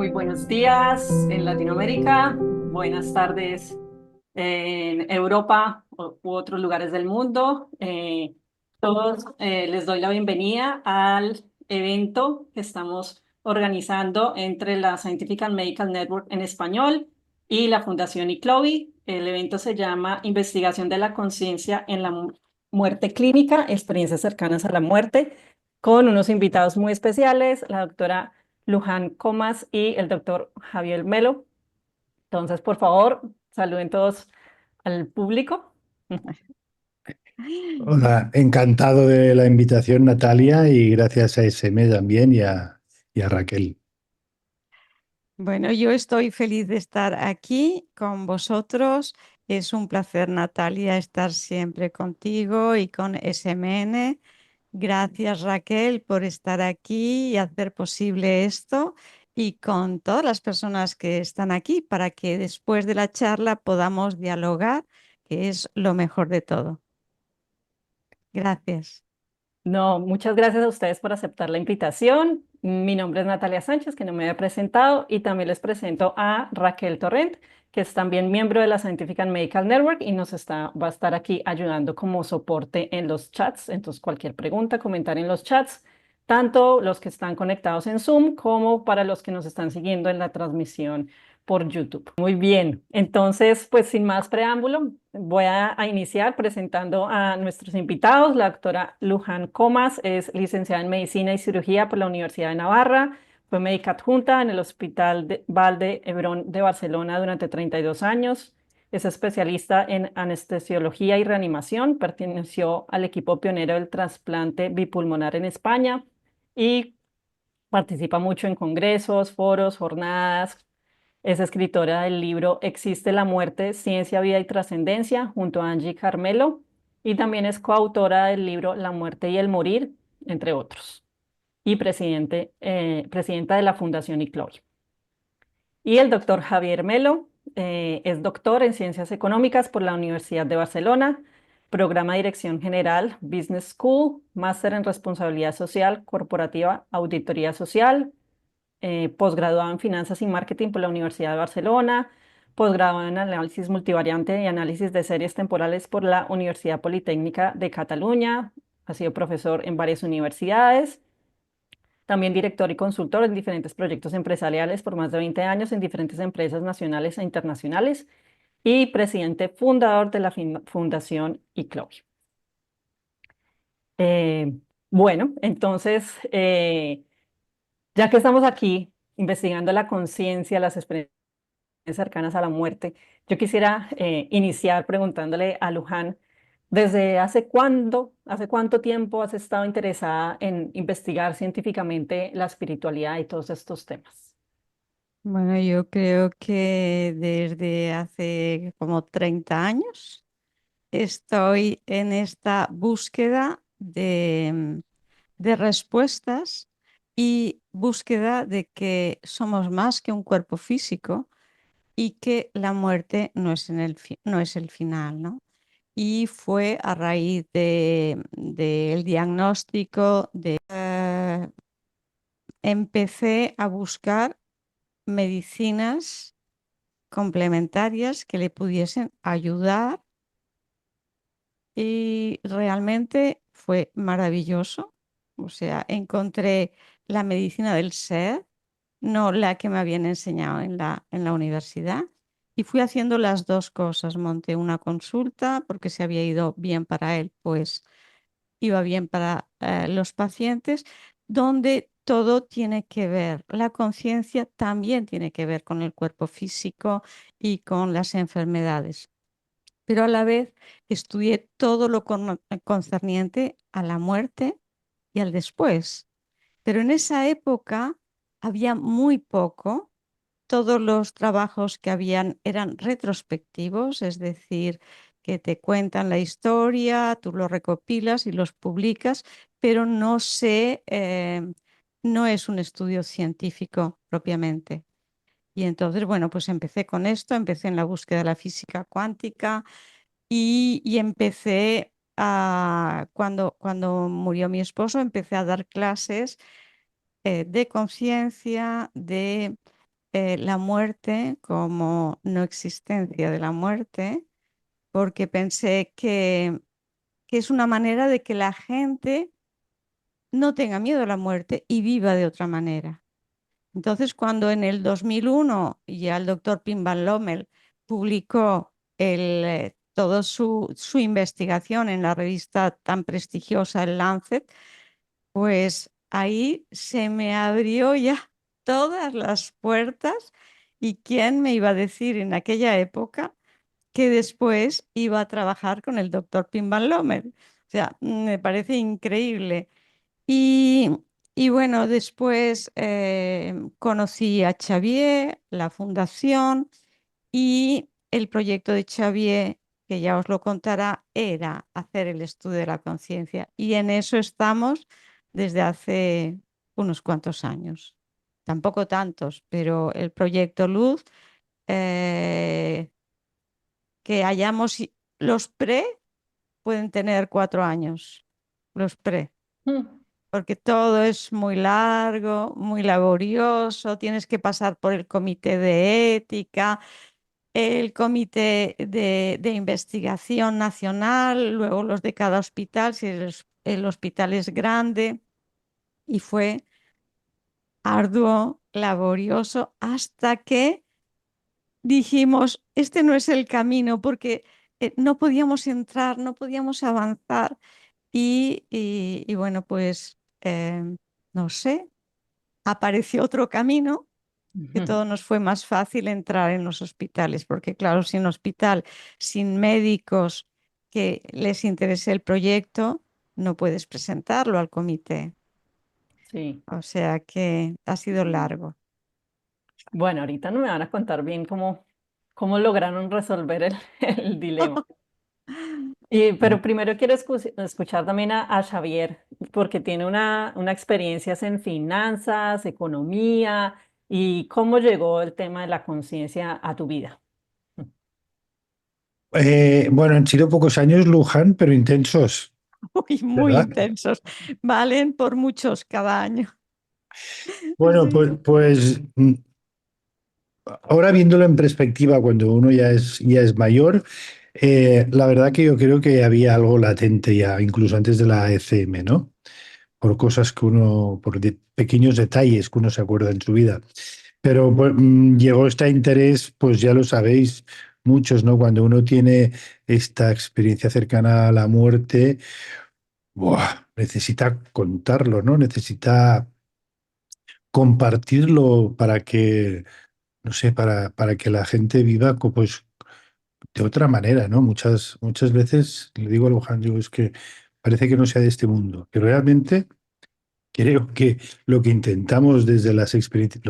Muy buenos días en Latinoamérica, buenas tardes en Europa u otros lugares del mundo. Todos les doy la bienvenida al evento que estamos organizando entre la Scientific and Medical Network en español y la Fundación ICLOVI. El evento se llama Investigación de la conciencia en la muerte clínica, experiencias cercanas a la muerte, con unos invitados muy especiales, la doctora Luján Comas y el doctor Javier Melo. Entonces, por favor, saluden todos al público. Hola, encantado de la invitación, Natalia, y gracias a SM también y a Raquel. Bueno, yo estoy feliz de estar aquí con vosotros. Es un placer, Natalia, estar siempre contigo y con SMN. Gracias, Raquel, por estar aquí y hacer posible esto y con todas las personas que están aquí para que después de la charla podamos dialogar, que es lo mejor de todo. Gracias. No, muchas gracias a ustedes por aceptar la invitación. Mi nombre es Natalia Sánchez, que no me había presentado, y también les presento a Raquel Torrent, que es también miembro de la Scientific and Medical Network y va a estar aquí ayudando como soporte en los chats. Entonces, cualquier pregunta, comentario en los chats, tanto los que están conectados en Zoom como para los que nos están siguiendo en la transmisión por YouTube. Muy bien, entonces, pues sin más preámbulo, voy a iniciar presentando a nuestros invitados. La doctora Luján Comas es licenciada en Medicina y Cirugía por la Universidad de Navarra. Fue médica adjunta en el Hospital de Vall d'Hebron de Barcelona durante 32 años. Es especialista en anestesiología y reanimación. Perteneció al equipo pionero del trasplante bipulmonar en España y participa mucho en congresos, foros, jornadas. Es escritora del libro Existe la muerte, ciencia, vida y trascendencia, junto a Angie Carmelo, y también es coautora del libro La muerte y el morir, entre otros, y presidenta de la Fundación ICLOI. Y el doctor Javier Melo es doctor en Ciencias Económicas por la Universidad de Barcelona, programa Dirección General, Business School, máster en Responsabilidad Social Corporativa, Auditoría Social, posgraduado en Finanzas y Marketing por la Universidad de Barcelona, posgraduado en Análisis Multivariante y Análisis de Series Temporales por la Universidad Politécnica de Cataluña. Ha sido profesor en varias universidades, también director y consultor en diferentes proyectos empresariales por más de 20 años en diferentes empresas nacionales e internacionales y presidente fundador de la Fundación ICLOI. Eh, bueno, entonces, ya que estamos aquí investigando la conciencia, las experiencias cercanas a la muerte, yo quisiera iniciar preguntándole a Luján, ¿desde hace cuánto tiempo has estado interesada en investigar científicamente la espiritualidad y todos estos temas? Bueno, yo creo que desde hace como 30 años estoy en esta búsqueda de respuestas y búsqueda de que somos más que un cuerpo físico y que la muerte no es, no es el final, ¿no? Y fue a raíz del diagnóstico empecé a buscar medicinas complementarias que le pudiesen ayudar y realmente fue maravilloso. O sea, encontré la medicina del ser, no la que me habían enseñado en en la universidad. Y fui haciendo las dos cosas. Monté una consulta porque se había ido bien para él, pues iba bien para los pacientes, donde todo tiene que ver. La conciencia también tiene que ver con el cuerpo físico y con las enfermedades, pero a la vez estudié todo lo concerniente a la muerte y al después. Pero en esa época había muy poco. Todos los trabajos que habían eran retrospectivos, es decir, que te cuentan la historia, tú los recopilas y los publicas, pero no es un estudio científico propiamente. Y entonces, bueno, pues empecé con esto, empecé en la búsqueda de la física cuántica y empecé cuando murió mi esposo, empecé a dar clases de conciencia, la muerte como no existencia de la muerte, porque pensé que es una manera de que la gente no tenga miedo a la muerte y viva de otra manera. Entonces, cuando en el 2001 ya el doctor Pim Van Lommel publicó toda su investigación en la revista tan prestigiosa, el Lancet, pues ahí se me abrió ya todas las puertas. ¿Y quién me iba a decir en aquella época que después iba a trabajar con el doctor Pim Van Lommel? O sea, me parece increíble. Y, y bueno, después conocí a Xavier, la fundación, y el proyecto de Xavier, que ya os lo contará, era hacer el estudio de la conciencia. Y en eso estamos desde hace unos cuantos años. Tampoco tantos, pero el proyecto Luz, eh, que hayamos, los pre pueden tener 4 años, los pre, Mm. porque todo es muy largo, muy laborioso, tienes que pasar por el comité de ética, el comité de investigación nacional, luego los de cada hospital, si el hospital es grande, y fue arduo, laborioso, hasta que dijimos, este no es el camino, porque no podíamos entrar, no podíamos avanzar. Y bueno, pues no sé, apareció otro camino que todo nos fue más fácil entrar en los hospitales, porque claro, sin hospital, sin médicos que les interese el proyecto, no puedes presentarlo al comité. Sí. O sea que ha sido largo. Bueno, ahorita no me van a contar bien cómo lograron resolver el, el dilema. Pero primero quiero escuchar también a Xavier, porque tiene una experiencias en finanzas, economía y cómo llegó el tema de la conciencia a tu vida. Bueno, han sido pocos años, Luján, pero intensos, Muy ¿verdad? intensos. Valen por muchos cada año. Bueno, Sí. pues ahora viéndolo en perspectiva, cuando uno ya es mayor, la verdad que yo creo que había algo latente ya, incluso antes de la ECM, ¿no? Por cosas que uno, pequeños detalles que uno se acuerda en su vida. Pero pues, llegó este interés, pues ya lo sabéis muchos, ¿no? Cuando uno tiene esta experiencia cercana a la muerte, ¡buah! Necesita contarlo, ¿no? Necesita compartirlo para que, no sé, para que la gente viva pues, de otra manera, ¿no? Muchas veces le digo a Luján, digo, es que parece que no sea de este mundo, que realmente creo que lo que intentamos desde las experiencias,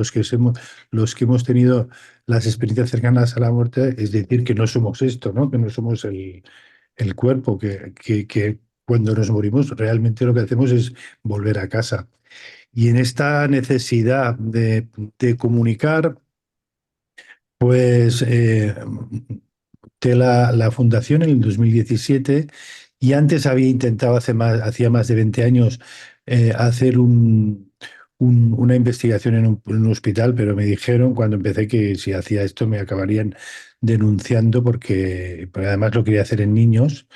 los que hemos tenido las experiencias cercanas a la muerte, es decir, que no somos esto, ¿no? Que no somos el cuerpo, que cuando nos morimos realmente lo que hacemos es volver a casa. Y en esta necesidad de comunicar, pues de la fundación en el 2017 y antes había intentado hacía más de 20 años hacer una investigación en un hospital, pero me dijeron cuando empecé que si hacía esto me acabarían denunciando porque además lo quería hacer en niños,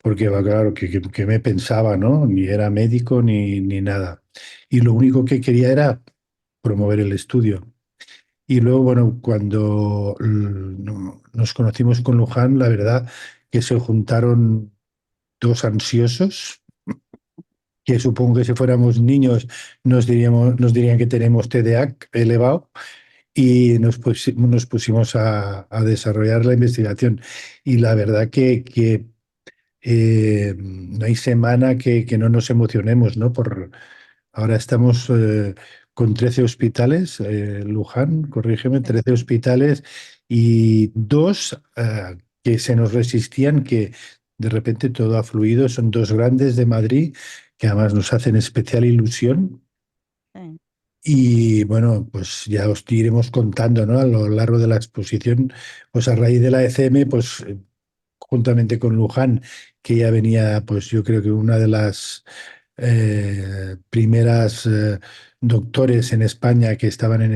porque va claro que me pensaba, ¿no? Ni era médico ni nada. Y lo único que quería era promover el estudio. Y luego, bueno, cuando nos conocimos con Luján, la verdad que se juntaron dos ansiosos, que supongo que si fuéramos niños nos dirían que tenemos TDAH elevado, y nos pusimos a desarrollar la investigación. Y la verdad que no hay semana que no nos emocionemos, ¿no? Ahora estamos con 13 hospitales, Luján, corrígeme, Sí. 13 hospitales y dos que se nos resistían, que de repente todo ha fluido. Son dos grandes de Madrid, que además nos hacen especial ilusión. Sí. Y bueno, pues ya os iremos contando, ¿no? A lo largo de la exposición, pues a raíz de la ECM, pues juntamente con Luján, que ya venía, pues yo creo que una de las primeras doctores en España que estaban en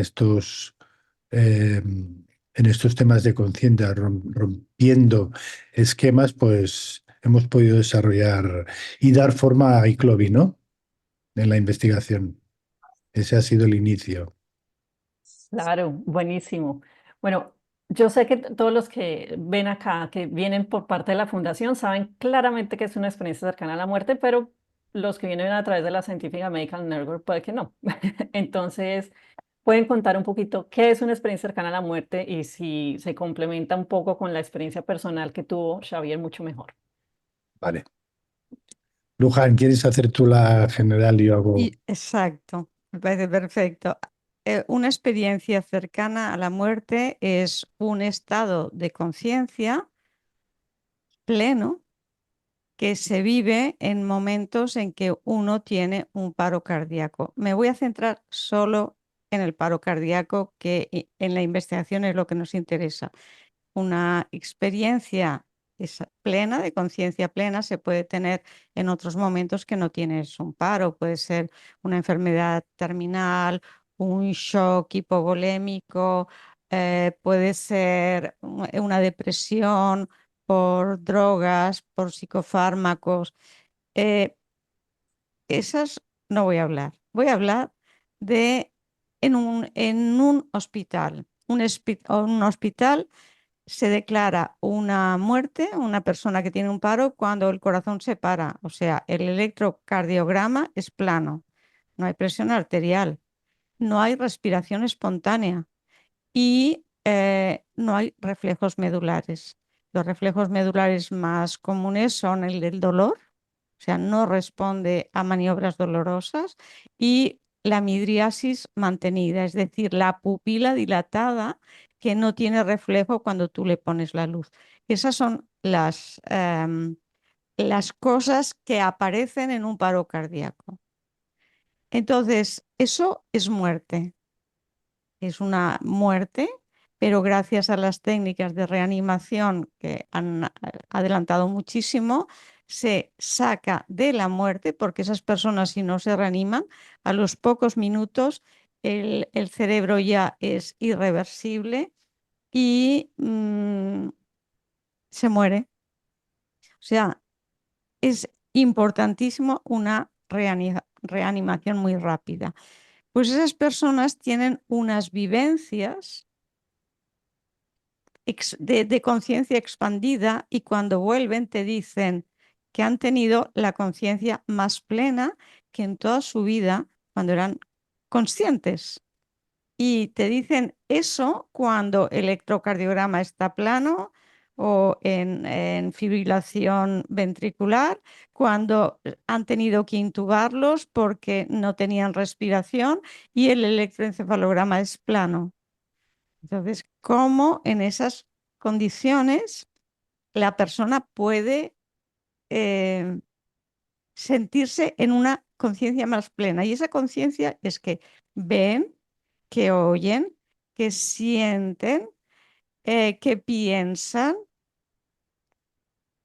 en estos temas de conciencia, rompiendo esquemas, pues hemos podido desarrollar y dar forma a iClovi, ¿no? En la investigación. Ese ha sido el inicio. Claro, buenísimo. Bueno, yo sé que todos los que ven acá, que vienen por parte de la fundación, saben claramente que es una experiencia cercana a la muerte, pero los que vienen a través de la Scientific Medical Network puede que no. Entonces, pueden contar un poquito qué es una experiencia cercana a la muerte y si se complementa un poco con la experiencia personal que tuvo Xavier, mucho mejor. Vale. Luján, ¿quieres hacer tú la general y yo hago? Y exacto, me parece perfecto. Una experiencia cercana a la muerte es un estado de conciencia pleno que se vive en momentos en que uno tiene un paro cardíaco. Me voy a centrar solo en el paro cardíaco, que en la investigación es lo que nos interesa. Una experiencia plena, de conciencia plena, se puede tener en otros momentos que no tienes un paro. Puede ser una enfermedad terminal, un shock hipovolémico, puede ser una depresión por drogas, por psicofármacos. Eh, Esas no voy a hablar. Voy a hablar de en un hospital. Un hospital se declara una muerte, una persona que tiene un paro, cuando el corazón se para. O sea, el electrocardiograma es plano. No hay presión arterial, no hay respiración espontánea y no hay reflejos medulares. Los reflejos medulares más comunes son el del dolor, o sea, no responde a maniobras dolorosas, y la midriasis mantenida, es decir, la pupila dilatada que no tiene reflejo cuando tú le pones la luz. Esas son las cosas que aparecen en un paro cardíaco. Entonces, eso es muerte. Es una muerte, pero gracias a las técnicas de reanimación que han adelantado muchísimo, se saca de la muerte, porque esas personas, si no se reaniman, a los pocos minutos el cerebro ya es irreversible y se muere. O sea, es importantísimo una reanimación muy rápida. Pues esas personas tienen unas vivencias de conciencia expandida, y cuando vuelven te dicen que han tenido la conciencia más plena que en toda su vida cuando eran conscientes. Y te dicen eso cuando el electrocardiograma está plano o en fibrilación ventricular, cuando han tenido que intubarlos porque no tenían respiración y el electroencefalograma es plano. Entonces, ¿cómo en esas condiciones la persona puede eh, sentirse en una conciencia más plena? Y esa conciencia es que ven, que oyen, que sienten, que piensan,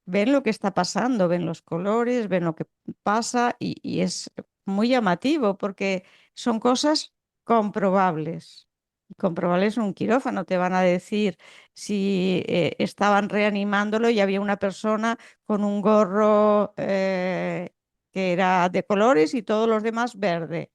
ven lo que está pasando, ven los colores, ven lo que pasa, y es muy llamativo porque son cosas comprobables. Comprobables en un quirófano, te van a decir si estaban reanimándolo y había una persona con un gorro que era de colores y todos los demás verde,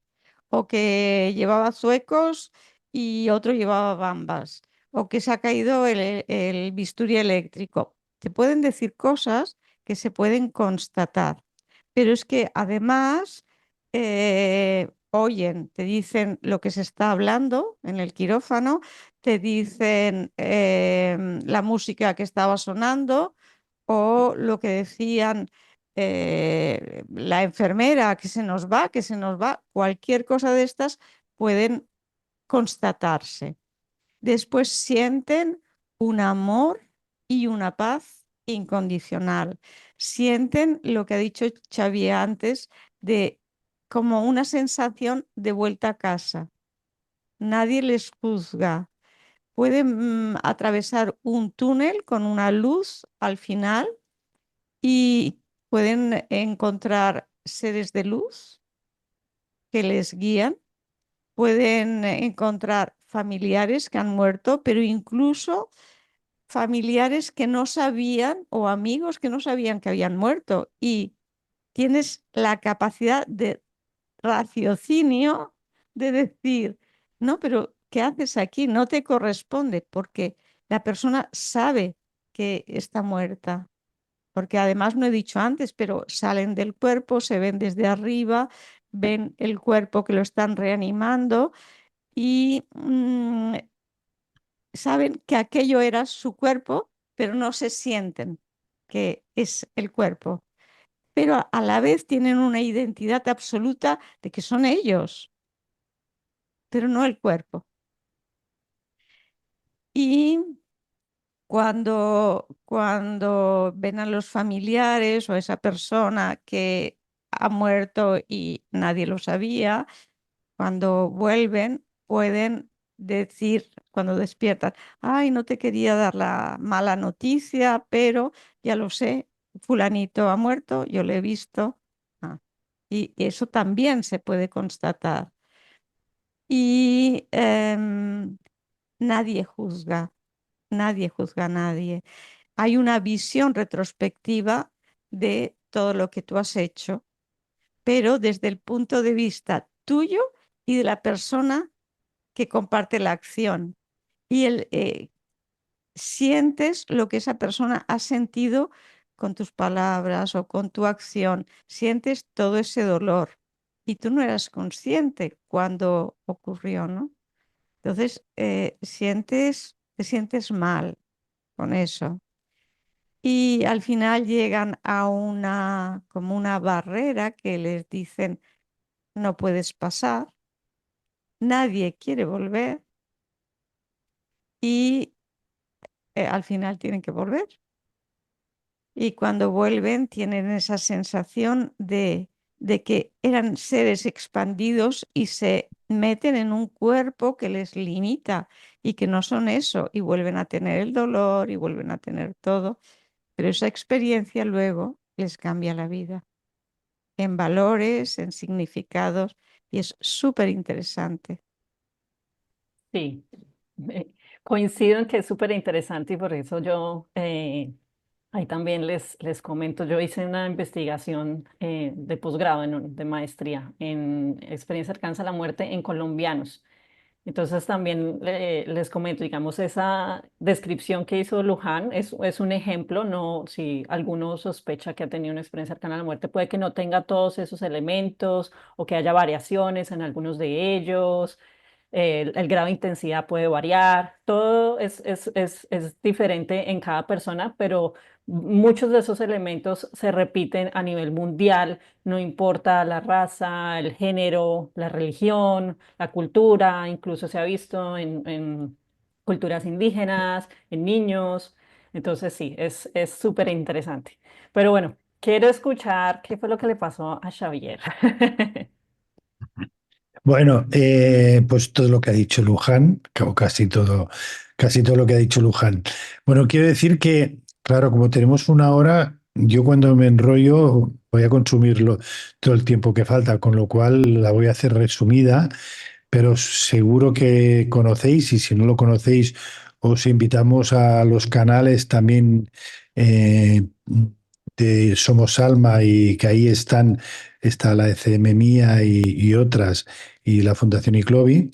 o que llevaba zuecos y otro llevaba bambas, o que se ha caído el bisturí eléctrico. Te pueden decir cosas que se pueden constatar, pero es que además oyen, te dicen lo que se está hablando en el quirófano, te dicen la música que estaba sonando o lo que decían la enfermera, que se nos va, que se nos va. Cualquier cosa de estas pueden constatarse. Después sienten un amor y una paz incondicional. Sienten lo que ha dicho Xavi antes, de como una sensación de vuelta a casa. Nadie les juzga. Pueden atravesar un túnel con una luz al final y pueden encontrar seres de luz que les guían. Pueden encontrar familiares que han muerto, pero incluso familiares que no sabían o amigos que no sabían que habían muerto. Y tienes la capacidad de raciocinio de decir, no, pero ¿qué haces aquí? No te corresponde, porque la persona sabe que está muerta. Porque además no he dicho antes, pero salen del cuerpo, se ven desde arriba, ven el cuerpo que lo están reanimando y saben que aquello era su cuerpo, pero no se sienten que es el cuerpo. Pero a la vez tienen una identidad absoluta de que son ellos, pero no el cuerpo. Y cuando ven a los familiares o a esa persona que ha muerto y nadie lo sabía, cuando vuelven pueden decir, cuando despiertan, ay, no te quería dar la mala noticia, pero ya lo sé, fulanito ha muerto, yo lo he visto. Ah, y eso también se puede constatar. Y nadie juzga, nadie juzga a nadie. Hay una visión retrospectiva de todo lo que tú has hecho, pero desde el punto de vista tuyo y de la persona que comparte la acción. Y sientes lo que esa persona ha sentido con tus palabras o con tu acción. Sientes todo ese dolor y tú no eras consciente cuando ocurrió, ¿no? Entonces, te sientes mal con eso. Y al final llegan a como una barrera que les dicen, no puedes pasar, nadie quiere volver y al final tienen que volver. Y cuando vuelven tienen esa sensación de que eran seres expandidos y se meten en un cuerpo que les limita y que no son eso, y vuelven a tener el dolor y vuelven a tener todo, pero esa experiencia luego les cambia la vida en valores, en significados, y es súper interesante. Sí, coincido en que es súper interesante y por eso yo ahí también les comento. Yo hice una investigación de posgrado, de maestría en experiencia cercanas a la muerte en colombianos. Entonces también les comento, digamos, esa descripción que hizo Luján es un ejemplo, no, si alguno sospecha que ha tenido una experiencia cercana a la muerte, puede que no tenga todos esos elementos o que haya variaciones en algunos de ellos, el grado de intensidad puede variar, todo es diferente en cada persona, pero muchos de esos elementos se repiten a nivel mundial, no importa la raza, el género, la religión, la cultura, incluso se ha visto en culturas indígenas, en niños, entonces sí, es súper interesante. Pero bueno, quiero escuchar qué fue lo que le pasó a Xavier. Bueno, pues todo lo que ha dicho Luján, o casi todo lo que ha dicho Luján. Bueno, quiero decir que, claro, como tenemos una hora, yo cuando me enrollo voy a consumirlo todo el tiempo que falta, con lo cual la voy a hacer resumida, pero seguro que conocéis, y si no lo conocéis, os invitamos a los canales también eh, de Somos Alma, y que ahí está la ECM Mía y otras, y la Fundación ICLOVI,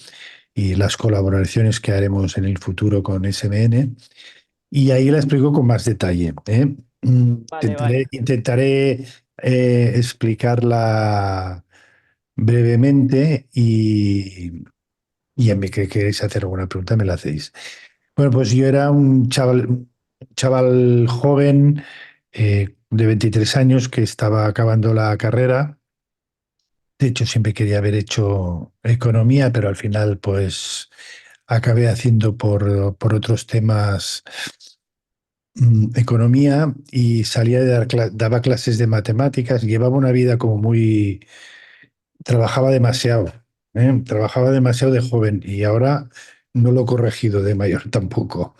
y las colaboraciones que haremos en el futuro con SMN. Y ahí la explico con más detalle, ¿eh? Vale, vale. Intentaré explicarla brevemente, y a mí que queréis hacer alguna pregunta me la hacéis. Bueno, pues yo era un chaval joven, de 23 años, que estaba acabando la carrera. De hecho, siempre quería haber hecho economía, pero al final, pues, acabé haciendo por otros temas economía, y salía de daba clases de matemáticas. Llevaba una vida como muy... Trabajaba demasiado, ¿eh? Trabajaba demasiado de joven, y ahora no lo he corregido de mayor tampoco.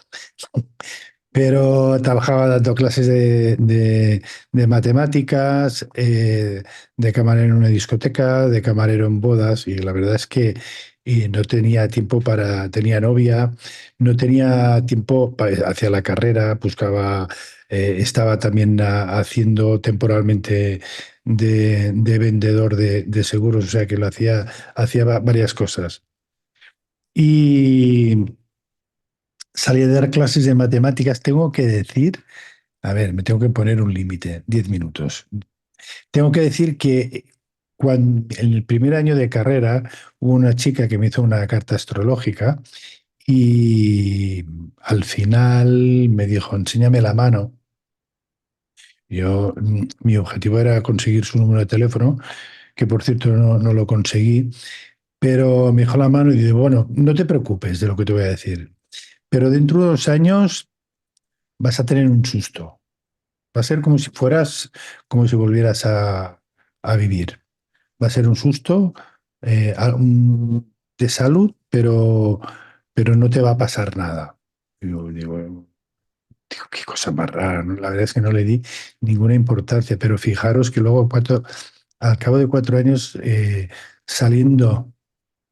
Pero trabajaba dando clases de matemáticas, de camarero en una discoteca, de camarero en bodas, y la verdad es que y no tenía tiempo tenía novia, no tenía tiempo hacia la carrera, buscaba, estaba también haciendo temporalmente de vendedor de seguros, o sea que hacía varias cosas. Y salí a dar clases de matemáticas, tengo que decir, a ver, me tengo que poner un límite, 10 minutos. Tengo que decir que en el primer año de carrera hubo una chica que me hizo una carta astrológica y al final me dijo, enséñame la mano. Mi objetivo era conseguir su número de teléfono, que por cierto no lo conseguí, pero me dijo la mano y dice, bueno, no te preocupes de lo que te voy a decir, pero dentro de 2 años vas a tener un susto. Va a ser como si como si volvieras a vivir. Va a ser un susto de salud, pero no te va a pasar nada. Digo, qué cosa más rara, ¿no? La verdad es que no le di ninguna importancia, pero fijaros que luego, al cabo de 4 años, saliendo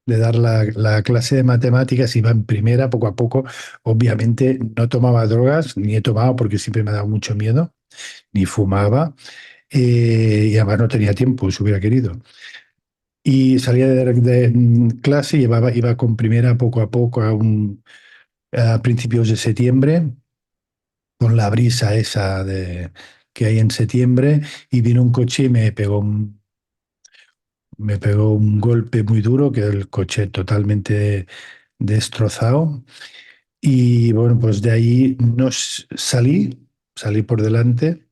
de dar la clase de matemáticas, iba en primera poco a poco. Obviamente no tomaba drogas, ni he tomado porque siempre me ha dado mucho miedo, ni fumaba, y además no tenía tiempo, si hubiera querido. Y salía de clase, iba con primera poco a poco a principios de septiembre, con la brisa esa que hay en septiembre, y vino un coche y me pegó un golpe muy duro, que el coche totalmente destrozado. Y bueno, pues de ahí no salí por delante.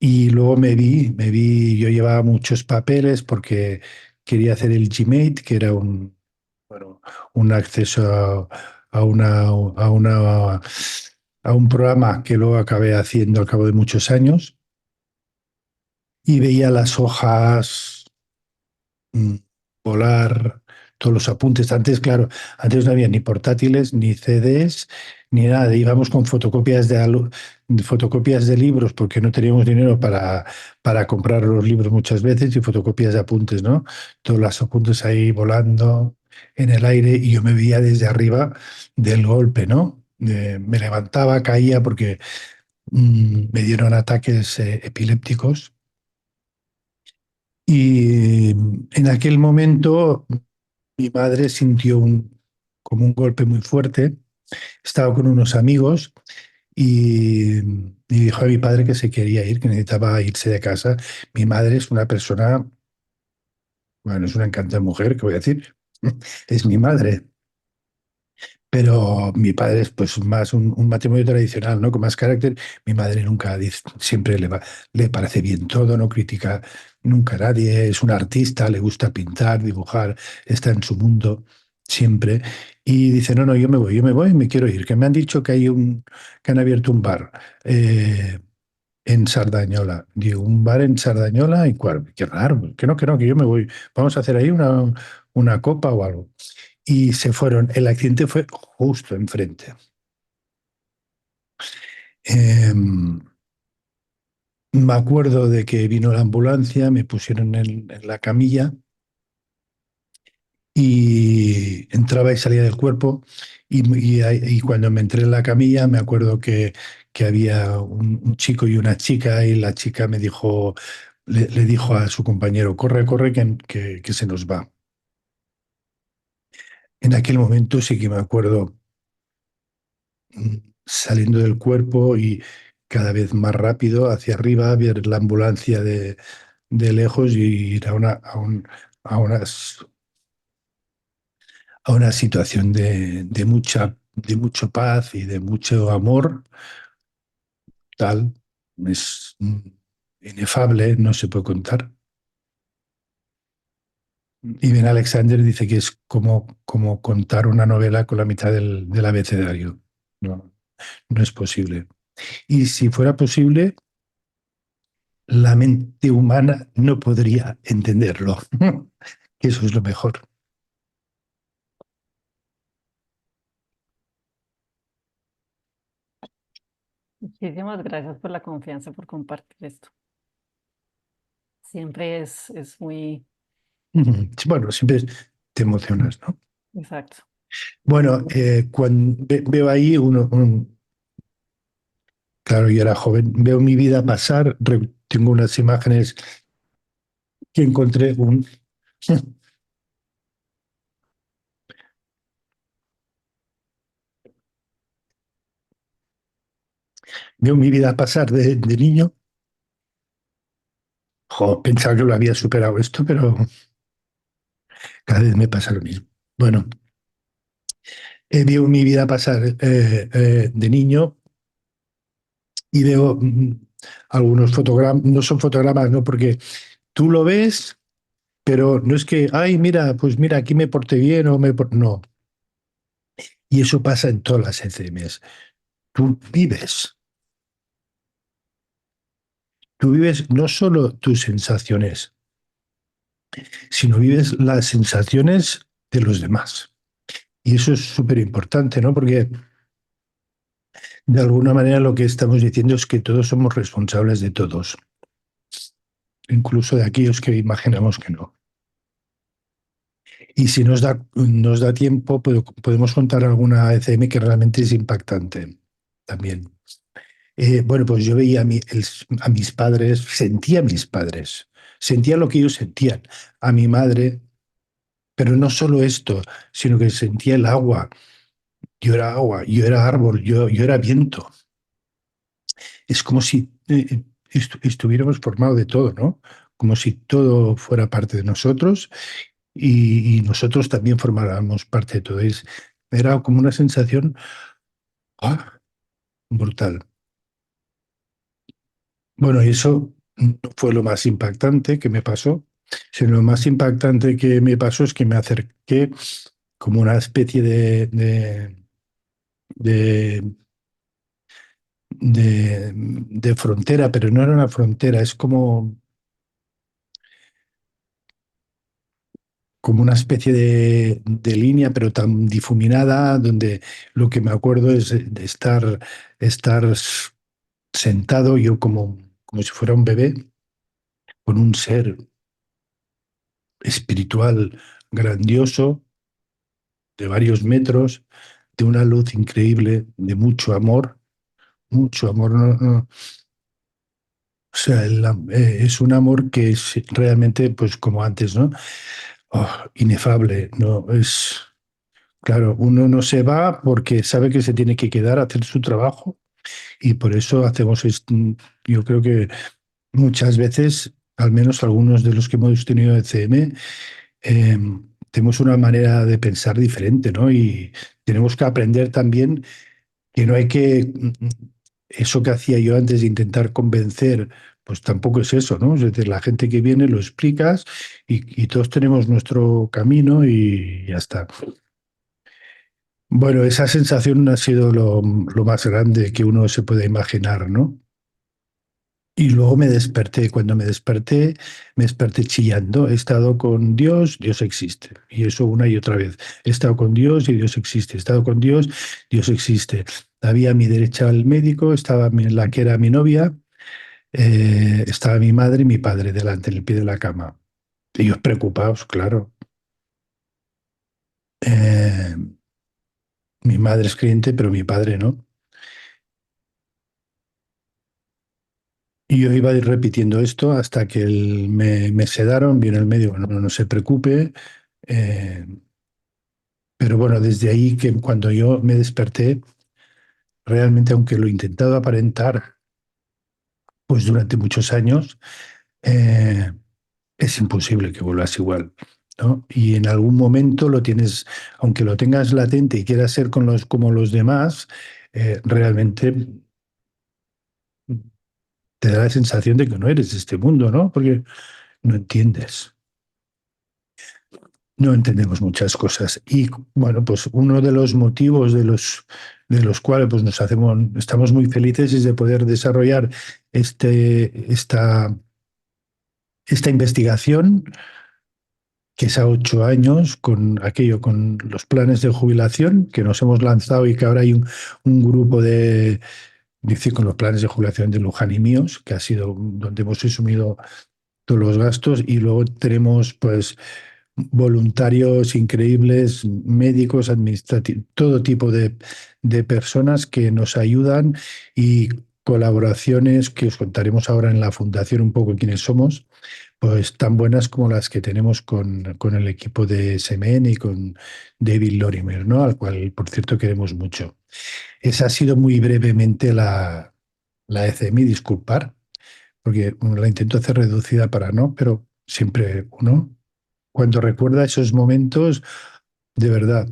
Y luego yo llevaba muchos papeles porque quería hacer el Gmate, que era bueno, un acceso a un programa que luego acabé haciendo al cabo de muchos años, y veía las hojas mm, volar, todos los apuntes. Antes, claro, antes no había ni portátiles, ni CDs, ni nada. Íbamos con fotocopias de libros porque no teníamos dinero para comprar los libros muchas veces, y fotocopias de apuntes, ¿no? Todos los apuntes ahí volando en el aire, y yo me veía desde arriba del golpe, ¿no? Me levantaba, caía porque me dieron ataques epilépticos. Y en aquel momento mi madre sintió como un golpe muy fuerte. Estaba con unos amigos y dijo a mi padre que se quería ir, que necesitaba irse de casa. Mi madre es una persona, bueno, es una encantada mujer, ¿qué voy a decir? Es mi madre. Pero mi padre es pues más un matrimonio tradicional, ¿no? Con más carácter. Mi madre nunca dice, siempre le parece bien todo, no critica nunca a nadie, es un artista, le gusta pintar, dibujar, está en su mundo siempre. Y dice, no, no, yo me voy, me quiero ir. Que me han dicho que han abierto un bar en Sardañola. Digo, ¿un bar en Sardañola? ¿Y cuál? Qué raro, que yo me voy. Vamos a hacer ahí una copa o algo. Y se fueron. El accidente fue justo enfrente. Em, Me acuerdo de que vino la ambulancia, me pusieron en la camilla y entraba y salía del cuerpo. Y cuando me entré en la camilla, me acuerdo que había un chico y una chica, y la chica le dijo a su compañero, corre, corre, que se nos va. En aquel momento sí que me acuerdo saliendo del cuerpo y cada vez más rápido hacia arriba, ver la ambulancia de lejos y ir a una situación de mucho paz y de mucho amor, tal. Es inefable, no se puede contar. Y Ben Alexander dice que es como contar una novela con la mitad del abecedario. No, no es posible. Y si fuera posible, la mente humana no podría entenderlo. Eso es lo mejor. Muchísimas gracias por la confianza, por compartir esto. Siempre es muy... Sí, bueno, siempre te emocionas, ¿no? Exacto. Bueno, cuando veo ahí claro, yo era joven, veo mi vida pasar, tengo unas imágenes que encontré, veo mi vida pasar de niño. Jo, pensaba que lo había superado esto, pero cada vez me pasa lo mismo. Bueno, veo mi vida pasar de niño y veo algunos fotogramas, no son fotogramas, ¿no? Porque tú lo ves, pero no es que, ay, mira, pues mira, aquí me porté bien o no. Y eso pasa en todas las ECMs. Tú vives no solo tus sensaciones, sino vives las sensaciones de los demás. Y eso es súper importante, ¿no? Porque de alguna manera lo que estamos diciendo es que todos somos responsables de todos, incluso de aquellos que imaginamos que no. Y si nos da tiempo, podemos contar alguna ECM que realmente es impactante también. Bueno, pues yo veía a mis padres, sentía a mis padres, sentía lo que ellos sentían, a mi madre, pero no solo esto, sino que sentía el agua, yo era árbol, yo era viento. Es como si estuviéramos formados de todo, ¿no? Como si todo fuera parte de nosotros y nosotros también formáramos parte de todo. Era como una sensación ¡ah! Brutal. Bueno, y eso no fue lo más impactante que me pasó, sino lo más impactante que me pasó es que me acerqué como una especie de, de frontera, pero no era una frontera, es como una especie de línea, pero tan difuminada, donde lo que me acuerdo es de estar sentado yo como si fuera un bebé, con un ser espiritual grandioso, de varios metros, de una luz increíble, de mucho amor. O sea, es un amor que es realmente, pues como antes, ¿no? Oh, inefable, ¿no? Claro, uno no se va porque sabe que se tiene que quedar a hacer su trabajo y por eso hacemos esto. Yo creo que muchas veces, al menos algunos de los que hemos tenido de CM, eh, tenemos una manera de pensar diferente, ¿no? Y tenemos que aprender también que no hay que, eso que hacía yo antes de intentar convencer, pues tampoco es eso, ¿no? Es decir, la gente que viene lo explicas y todos tenemos nuestro camino y ya está. Bueno, esa sensación ha sido lo más grande que uno se puede imaginar, ¿no? Y luego me desperté. Cuando me desperté chillando. He estado con Dios, Dios existe. Y eso una y otra vez. He estado con Dios y Dios existe. He estado con Dios, Dios existe. Había a mi derecha el médico, estaba la que era mi novia, estaba mi madre y mi padre delante, en el pie de la cama. Ellos preocupados, claro. Eh, Mi madre es creyente, pero mi padre no. Y yo iba a ir repitiendo esto hasta que me sedaron, vino el médico, no se preocupe. eh, pero bueno, desde ahí que cuando yo me desperté, realmente aunque lo he intentado aparentar, pues durante muchos años, eh, es imposible que vuelvas igual, ¿no? Y en algún momento lo tienes, aunque lo tengas latente y quieras ser como los demás, realmente te da la sensación de que no eres de este mundo, ¿no? Porque no entiendes. No entendemos muchas cosas. Y bueno, pues uno de los motivos de los cuales pues estamos muy felices es de poder desarrollar esta investigación, que es a 8 años, con los planes de jubilación que nos hemos lanzado y que ahora hay un grupo dice, con los planes de jubilación de Luján y míos, que ha sido donde hemos asumido todos los gastos, y luego tenemos pues voluntarios increíbles, médicos, administrativos, todo tipo de personas que nos ayudan y colaboraciones que os contaremos ahora en la fundación un poco quiénes somos, pues tan buenas como las que tenemos con el equipo de SMN y con David Lorimer, ¿no? Al cual, por cierto, queremos mucho. Esa ha sido muy brevemente la ECMI, disculpar, porque la intento hacer reducida para no, pero siempre uno, cuando recuerda esos momentos, de verdad,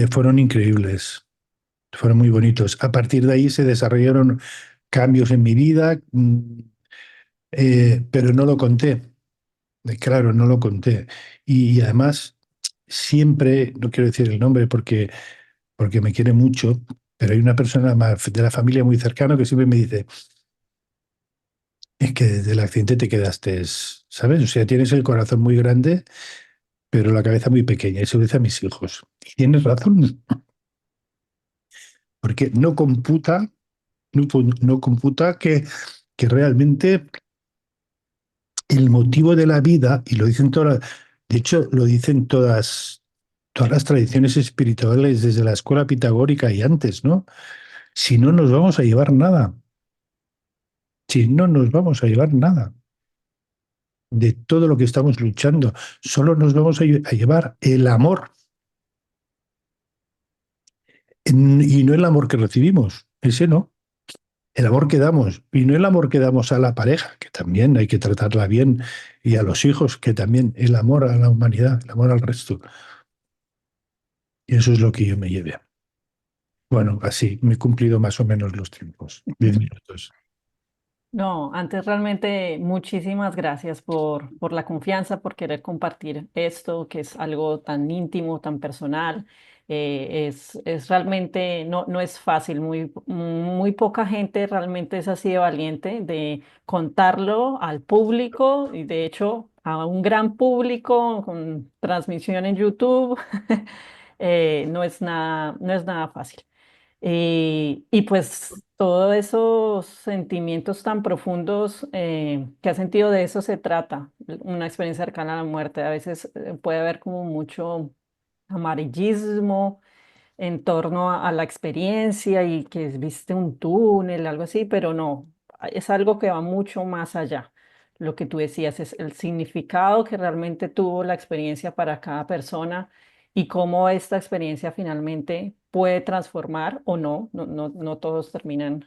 fueron increíbles, fueron muy bonitos. A partir de ahí se desarrollaron cambios en mi vida, pero no lo conté. Claro, no lo conté. Y además, siempre, no quiero decir el nombre porque me quiere mucho, pero hay una persona de la familia muy cercana que siempre me dice, es que desde el accidente te quedaste, ¿sabes? O sea, tienes el corazón muy grande, pero la cabeza muy pequeña. Y se lo dice a mis hijos. Y tienes razón, porque no computa que realmente el motivo de la vida, y lo dicen todas, de hecho, lo dicen todas las tradiciones espirituales desde la escuela pitagórica y antes, ¿no? Si no nos vamos a llevar nada, si no nos vamos a llevar nada de todo lo que estamos luchando, solo nos vamos a llevar el amor, y no el amor que recibimos, ese no. El amor que damos, y no el amor que damos a la pareja, que también hay que tratarla bien, y a los hijos, que también el amor a la humanidad, el amor al resto. Y eso es lo que yo me llevé. Bueno, así, me he cumplido más o menos los tiempos. 10 minutos. No, antes realmente muchísimas gracias por la confianza, por querer compartir esto, que es algo tan íntimo, tan personal. Es realmente, no es fácil, muy poca gente realmente es así de valiente de contarlo al público y de hecho a un gran público con transmisión en YouTube. No es nada fácil. Y pues todos esos sentimientos tan profundos que has sentido, de eso se trata, una experiencia cercana a la muerte. A veces puede haber como mucho amarillismo en torno a la experiencia y que viste un túnel, algo así, pero no, es algo que va mucho más allá. Lo que tú decías es el significado que realmente tuvo la experiencia para cada persona y cómo esta experiencia finalmente puede transformar o no. No todos terminan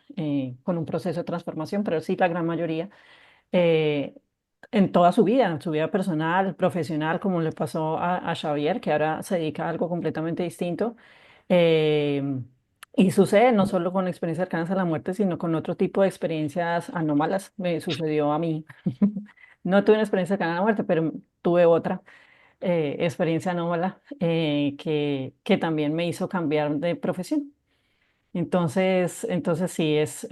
con un proceso de transformación, pero sí la gran mayoría eh, en toda en su vida personal, profesional, como le pasó a Xavier, que ahora se dedica a algo completamente distinto. Eh, y sucede no solo con experiencias cercanas a la muerte, sino con otro tipo de experiencias anómalas. Me sucedió a mí. No tuve una experiencia cercana a la muerte, pero tuve otra experiencia anómala que también me hizo cambiar de profesión. Entonces sí, es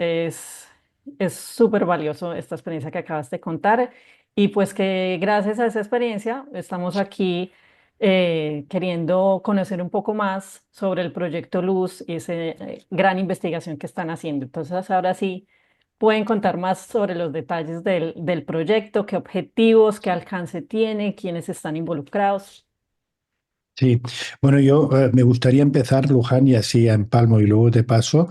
súper valioso esta experiencia que acabas de contar y pues que gracias a esa experiencia estamos aquí queriendo conocer un poco más sobre el proyecto Luz y esa gran investigación que están haciendo. Entonces ahora sí pueden contar más sobre los detalles del proyecto, qué objetivos, qué alcance tiene, quiénes están involucrados. Sí, bueno, yo me gustaría empezar, Luján, y así empalmo y luego te paso,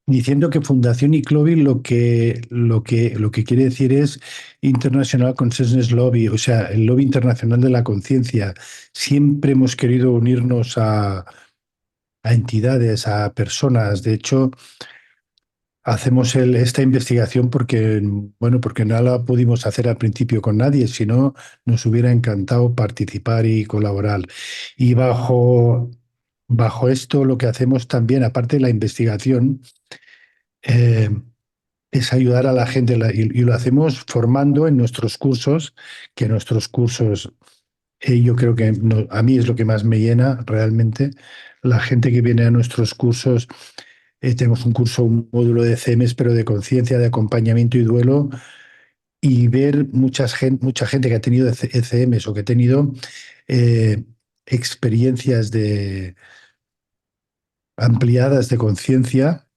diciendo que Fundación ICLOBI lo que quiere decir es International Consciousness Lobby, o sea, el lobby internacional de la conciencia. Siempre hemos querido unirnos a entidades, a personas. De hecho, hacemos esta investigación porque, bueno, porque no la pudimos hacer al principio con nadie, si no nos hubiera encantado participar y colaborar. Y bajo esto lo que hacemos también, aparte de la investigación, eh, es ayudar a la gente y lo hacemos formando en nuestros cursos, que nuestros cursos, yo creo que a mí es lo que más me llena realmente. La gente que viene a nuestros cursos, tenemos un curso, un módulo de CEMES, pero de conciencia, de acompañamiento y duelo, y ver mucha gente que ha tenido ECMs o que ha tenido eh, experiencias ampliadas de conciencia,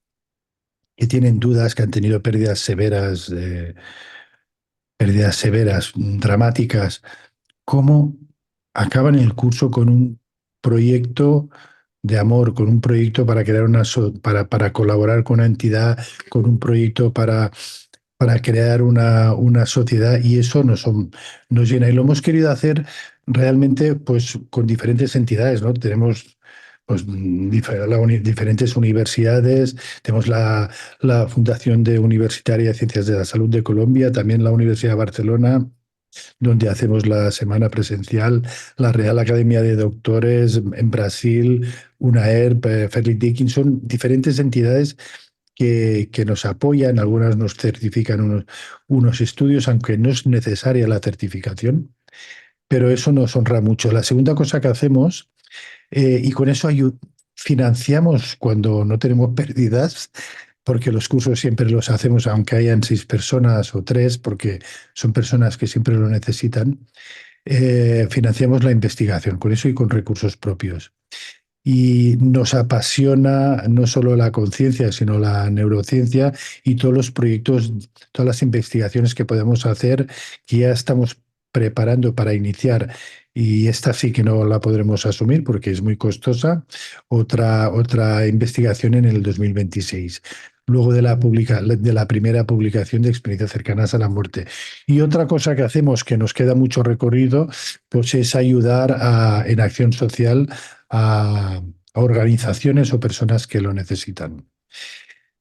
que tienen dudas, que han tenido pérdidas severas, dramáticas, cómo acaban el curso con un proyecto de amor, con un proyecto para crear para colaborar con una entidad, con un proyecto para crear una sociedad, y eso nos llena. Y lo hemos querido hacer realmente pues con diferentes entidades, ¿no? Tenemos pues, diferentes universidades, tenemos la Fundación Universitaria de Ciencias de la Salud de Colombia, también la Universidad de Barcelona, donde hacemos la semana presencial, la Real Academia de Doctores en Brasil, UNAERP, Fairleigh Dickinson, diferentes entidades que nos apoyan, algunas nos certifican unos estudios, aunque no es necesaria la certificación, pero eso nos honra mucho. La segunda cosa que hacemos, y con eso financiamos cuando no tenemos pérdidas, porque los cursos siempre los hacemos aunque hayan 6 personas o 3, porque son personas que siempre lo necesitan. Financiamos la investigación con eso y con recursos propios. Y nos apasiona no solo la conciencia, sino la neurociencia y todos los proyectos, todas las investigaciones que podemos hacer, que ya estamos preparando para iniciar. Y esta sí que no la podremos asumir porque es muy costosa. Otra investigación en el 2026, luego de la primera publicación de experiencias cercanas a la muerte. Y otra cosa que hacemos, que nos queda mucho recorrido, pues es ayudar en acción social a organizaciones o personas que lo necesitan.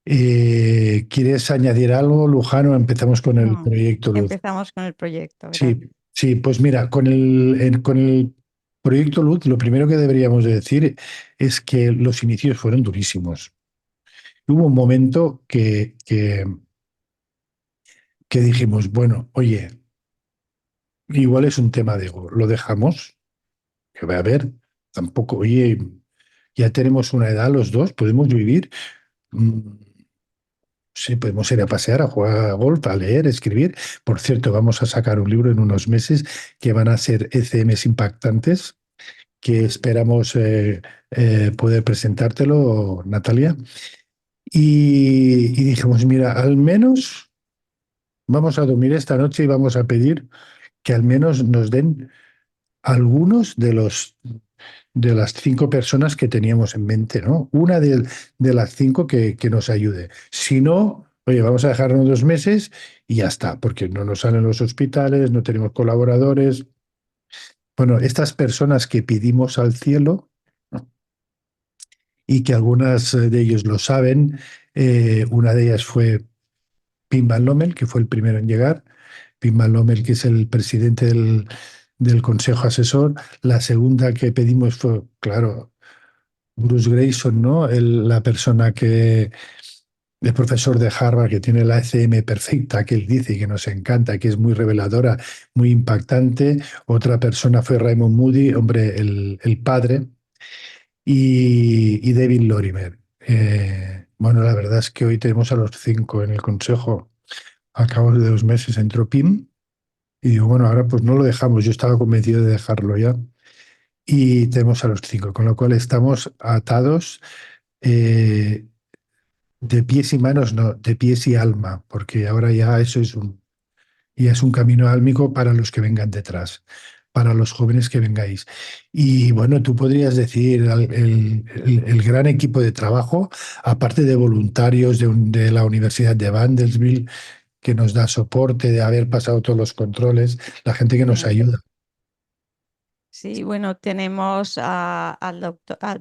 ¿Quieres añadir algo, Lujano? Empezamos con el No, proyecto Luz. empezamos con el proyecto, Sí, gracias. sí, pues mira, con el proyecto Luz, lo primero que deberíamos de decir es que los inicios fueron durísimos. Hubo un momento que dijimos, bueno, oye, igual es un tema de ego, lo dejamos, que va a haber, tampoco, oye, ya tenemos una edad los dos, podemos vivir. Mm, Sí, podemos ir a pasear, a jugar a golf, a leer, a escribir. Por cierto, vamos a sacar un libro en unos meses que van a ser ECMs impactantes, que esperamos poder presentártelo, Natalia. Y dijimos, mira, al menos vamos a dormir esta noche y vamos a pedir que al menos nos den algunos de las 5 personas que teníamos en mente, ¿no? Una de las 5 que nos ayude. Si no, oye, vamos a dejarnos 2 meses y ya está, porque no nos salen los hospitales, no tenemos colaboradores. Bueno, estas personas que pedimos al cielo, ¿no? Y que algunas de ellos lo saben, una de ellas fue Pim Van Lommel, que fue el primero en llegar. Pim Van Lommel, que es el presidente del Consejo Asesor. La segunda que pedimos fue, claro, Bruce Grayson, ¿no? La persona el profesor de Harvard, que tiene la ECM perfecta, que él dice y que nos encanta, que es muy reveladora, muy impactante. Otra persona fue Raymond Moody, hombre, el padre, y David Lorimer. Bueno, la verdad es que hoy tenemos a los 5 en el consejo. A cabo de 2 meses entró Pim y digo, bueno, ahora pues no lo dejamos. Yo estaba convencido de dejarlo ya. Y tenemos a los 5, con lo cual estamos atados. eh, De pies y manos, no, de pies y alma, porque ahora ya eso ya es un camino álmico para los que vengan detrás, para los jóvenes que vengáis. Y bueno, tú podrías decir el gran equipo de trabajo, aparte de voluntarios de la Universidad de Vanderbilt, que nos da soporte de haber pasado todos los controles, la gente que nos Sí. ayuda. Sí, bueno, tenemos al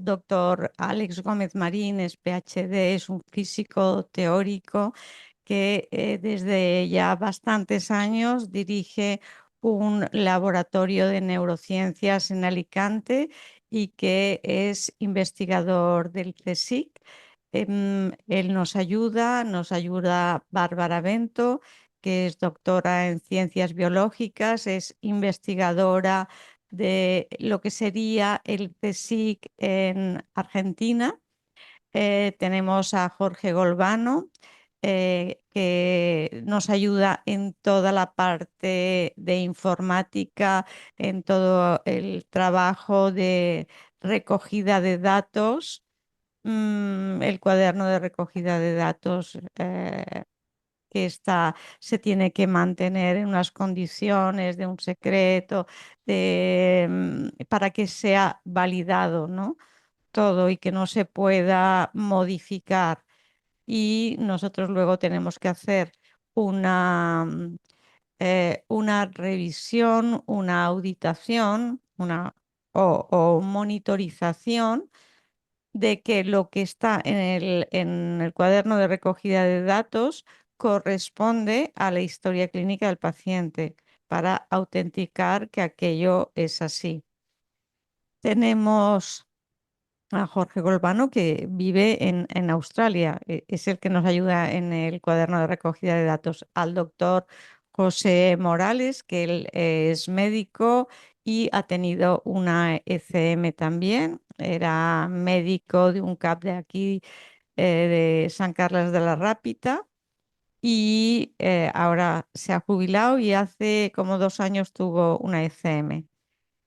doctor Alex Gómez Marín, es PhD, es un físico teórico que desde ya bastantes años dirige un laboratorio de neurociencias en Alicante y que es investigador del CSIC. Él nos ayuda Bárbara Bento, que es doctora en ciencias biológicas, es investigadora de lo que sería el CSIC en Argentina. Tenemos a Jorge Golbano, que nos ayuda en toda la parte de informática, en todo el trabajo de recogida de datos, el cuaderno de recogida de datos. que se tiene que mantener en unas condiciones de un secreto para que sea validado, ¿no? Todo y que no se pueda modificar. Y nosotros luego tenemos que hacer una revisión, una auditación, o monitorización de que lo que está en el cuaderno de recogida de datos corresponde a la historia clínica del paciente para autenticar que aquello es así. Tenemos a Jorge Golbano, que vive en Australia. Es el que nos ayuda en el cuaderno de recogida de datos. Al doctor José Morales, que él es médico y ha tenido una ECM también. Era médico de un CAP de aquí, de San Carlos de la Rápita. Y ahora se ha jubilado y hace como 2 años tuvo una ECM.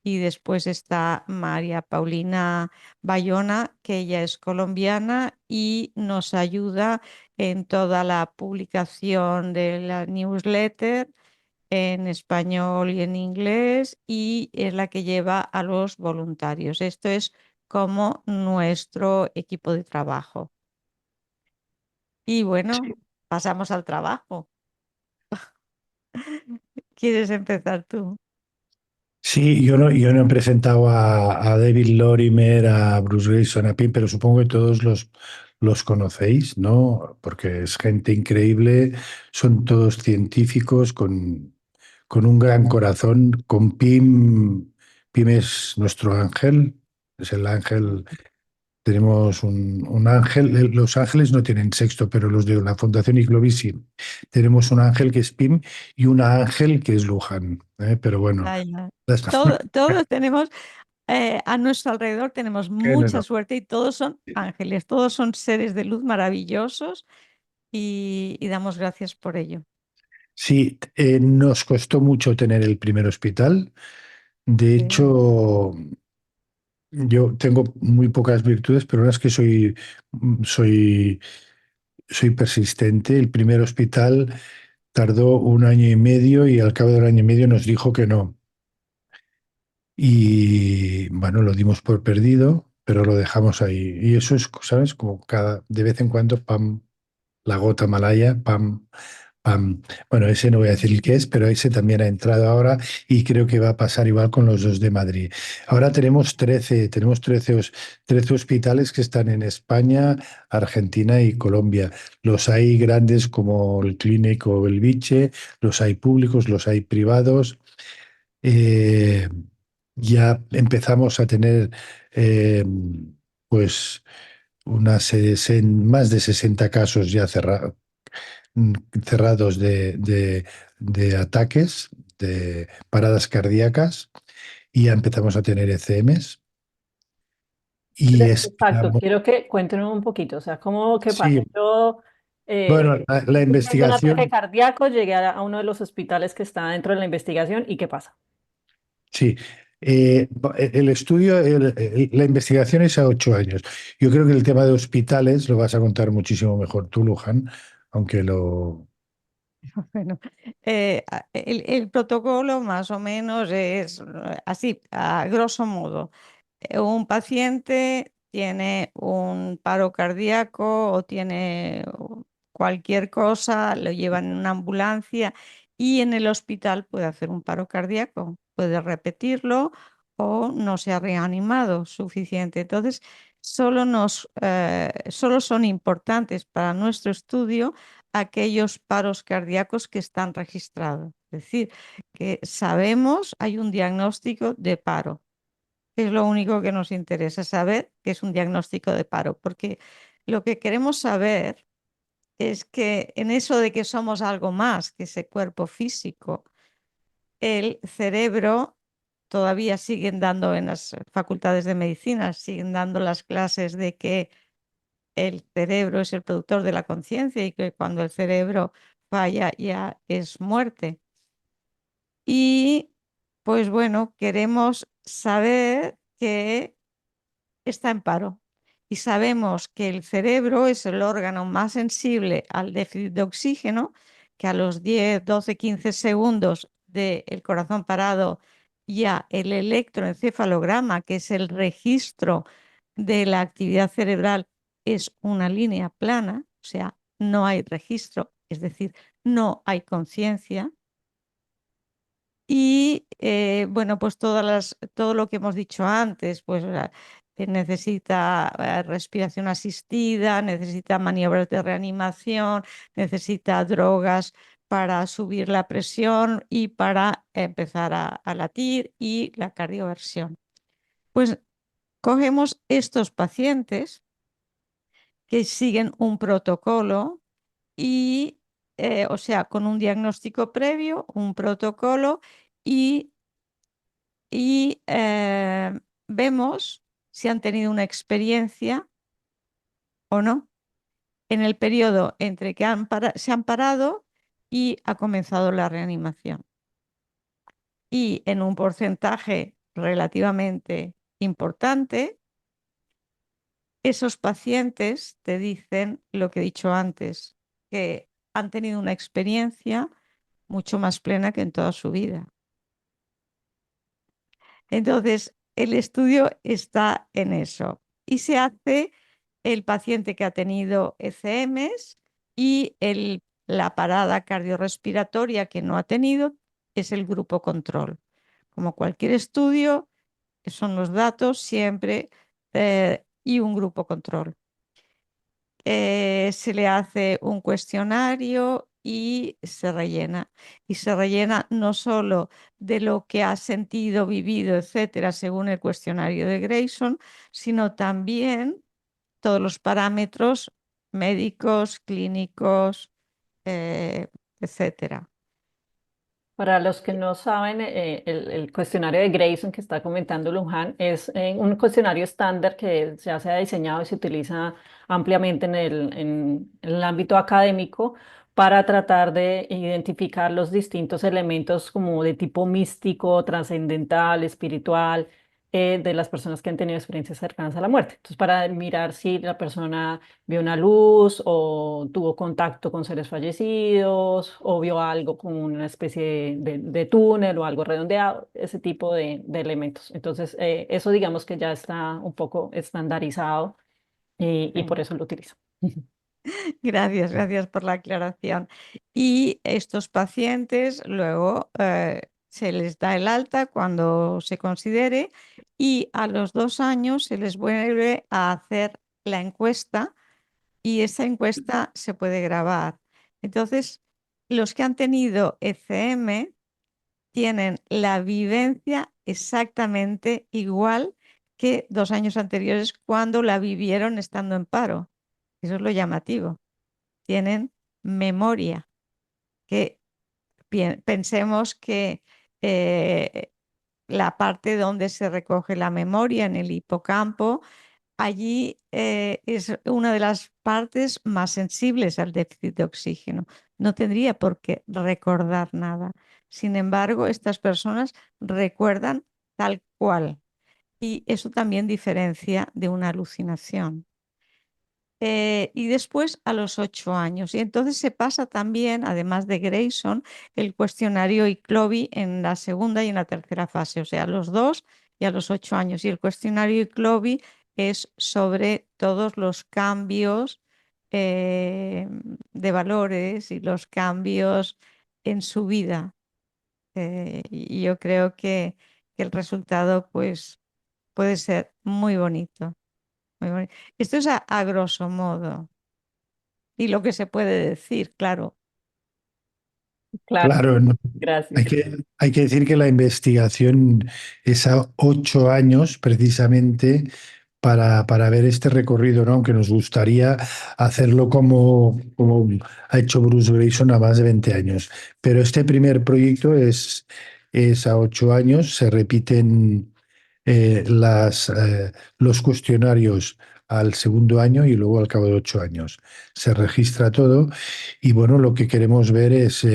Y después está María Paulina Bayona, que ella es colombiana y nos ayuda en toda la publicación de la newsletter en español y en inglés, y es la que lleva a los voluntarios. Esto es como nuestro equipo de trabajo. Y bueno, Sí. pasamos al trabajo. ¿Quieres empezar tú? Sí, yo no he presentado a David Lorimer, a Bruce Grayson, a Pim, pero supongo que todos los conocéis, ¿no? Porque es gente increíble, son todos científicos con un gran corazón. Con Pim es nuestro ángel, es el ángel. Tenemos un ángel, los ángeles no tienen sexto, pero los de la Fundación Iclovis sí. Tenemos un ángel que es Pim y un ángel que es Luján, ¿eh? Pero bueno. Vaya. Las- Todos tenemos, a nuestro alrededor tenemos que no, mucha no. suerte y todos son ángeles, todos son seres de luz maravillosos, y damos gracias por ello. Sí, nos costó mucho tener el primer hospital. De Sí. hecho, yo tengo muy pocas virtudes, pero una es que soy, soy persistente. El primer hospital tardó 1 año y medio y al cabo del año y medio nos dijo que no. Y bueno, lo dimos por perdido, pero lo dejamos ahí. Y eso es, ¿sabes? Como de vez en cuando, pam, la gota malaya, pam, pam. Bueno, ese no voy a decir el qué es, pero ese también ha entrado ahora y creo que va a pasar igual con los dos de Madrid. Ahora tenemos 13 hospitales que están en España, Argentina y Colombia. Los hay grandes como el Clínico Belviche, los hay públicos, los hay privados. Eh, ya empezamos a tener eh, pues más de 60 casos ya cerrados de ataques, de paradas cardíacas, y ya empezamos a tener ECMs y Exacto, esperamos. quiero que cuéntenos un poquito, o sea, ¿cómo qué pasa? Sí, Yo bueno, la tengo un ataque investigación. cardíaco, llegué a uno de los hospitales que está dentro de la investigación y ¿qué pasa? Sí, el estudio, la investigación es a 8 años. Yo creo que el tema de hospitales lo vas a contar muchísimo mejor tú, Luján, aunque lo... Bueno, el protocolo más o menos es así, a grosso modo. Un paciente tiene un paro cardíaco o tiene cualquier cosa, lo llevan en una ambulancia y en el hospital puede hacer un paro cardíaco, puede repetirlo o no se ha reanimado suficiente. Entonces, solo son importantes para nuestro estudio aquellos paros cardíacos que están registrados. Es decir, que sabemos, hay un diagnóstico de paro. Es lo único que nos interesa saber, que es un diagnóstico de paro, porque lo que queremos saber es que en eso de que somos algo más que ese cuerpo físico, el cerebro, todavía siguen dando en las facultades de medicina, siguen dando las clases de que el cerebro es el productor de la conciencia y que cuando el cerebro falla ya es muerte. Y pues bueno, queremos saber que está en paro. Y sabemos que el cerebro es el órgano más sensible al déficit de oxígeno, que a los 10, 12, 15 segundos del corazón parado ya el electroencefalograma, que es el registro de la actividad cerebral, es una línea plana, o sea, no hay registro, es decir, no hay conciencia. Y bueno, pues todo lo que hemos dicho antes, pues necesita respiración asistida, necesita maniobras de reanimación, necesita drogas para subir la presión y para empezar a latir y la cardioversión. Pues cogemos estos pacientes que siguen un protocolo y, o sea, con un diagnóstico previo, un protocolo y vemos si han tenido una experiencia o no en el periodo entre que se han parado y ha comenzado la reanimación. Y en un porcentaje relativamente importante, esos pacientes te dicen lo que he dicho antes, que han tenido una experiencia mucho más plena que en toda su vida. Entonces, el estudio está en eso y se hace el paciente que ha tenido ECMs y la parada cardiorrespiratoria que no ha tenido es el grupo control. Como cualquier estudio, son los datos siempre y un grupo control. Se le hace un cuestionario y se rellena. Y se rellena no solo de lo que ha sentido, vivido, etcétera, según el cuestionario de Grayson, sino también todos los parámetros médicos, clínicos, etcétera. Para los que no saben, el cuestionario de Grayson que está comentando Luján es un cuestionario estándar que ya se ha diseñado y se utiliza ampliamente en el ámbito académico para tratar de identificar los distintos elementos como de tipo místico, trascendental, espiritual, de las personas que han tenido experiencias cercanas a la muerte. Entonces, para mirar si la persona vio una luz o tuvo contacto con seres fallecidos o vio algo como una especie de túnel o algo redondeado, ese tipo de elementos. Entonces, eso digamos que ya está un poco estandarizado y Sí. por eso lo utilizo. Gracias, gracias por la aclaración. Y estos pacientes luego se les da el alta cuando se considere y a los 2 años se les vuelve a hacer la encuesta y esa encuesta se puede grabar. Entonces, los que han tenido ECM tienen la vivencia exactamente igual que 2 años anteriores cuando la vivieron estando en paro. Eso es lo llamativo. Tienen memoria, que pensemos que eh, la parte donde se recoge la memoria en el hipocampo, allí es una de las partes más sensibles al déficit de oxígeno. No tendría por qué recordar nada. Sin embargo, estas personas recuerdan tal cual y eso también diferencia de una alucinación. Y después a los 8 años. Y entonces se pasa también, además de Grayson, el cuestionario ICLOVI en la segunda y en la tercera fase, o sea, a los 2 y a los 8 años. Y el cuestionario ICLOVI es sobre todos los cambios de valores y los cambios en su vida. Y yo creo que el resultado pues, puede ser muy bonito. Muy bonito. Esto es a grosso modo. Y lo que se puede decir, claro. Claro, Claro, no, gracias. hay que decir que la investigación es a 8 años precisamente para ver este recorrido, ¿no? Aunque nos gustaría hacerlo como ha hecho Bruce Grayson a más de 20 años. Pero este primer proyecto es a 8 años, se repiten los cuestionarios al segundo año y luego al cabo de 8 años. Se registra todo y bueno, lo que queremos ver es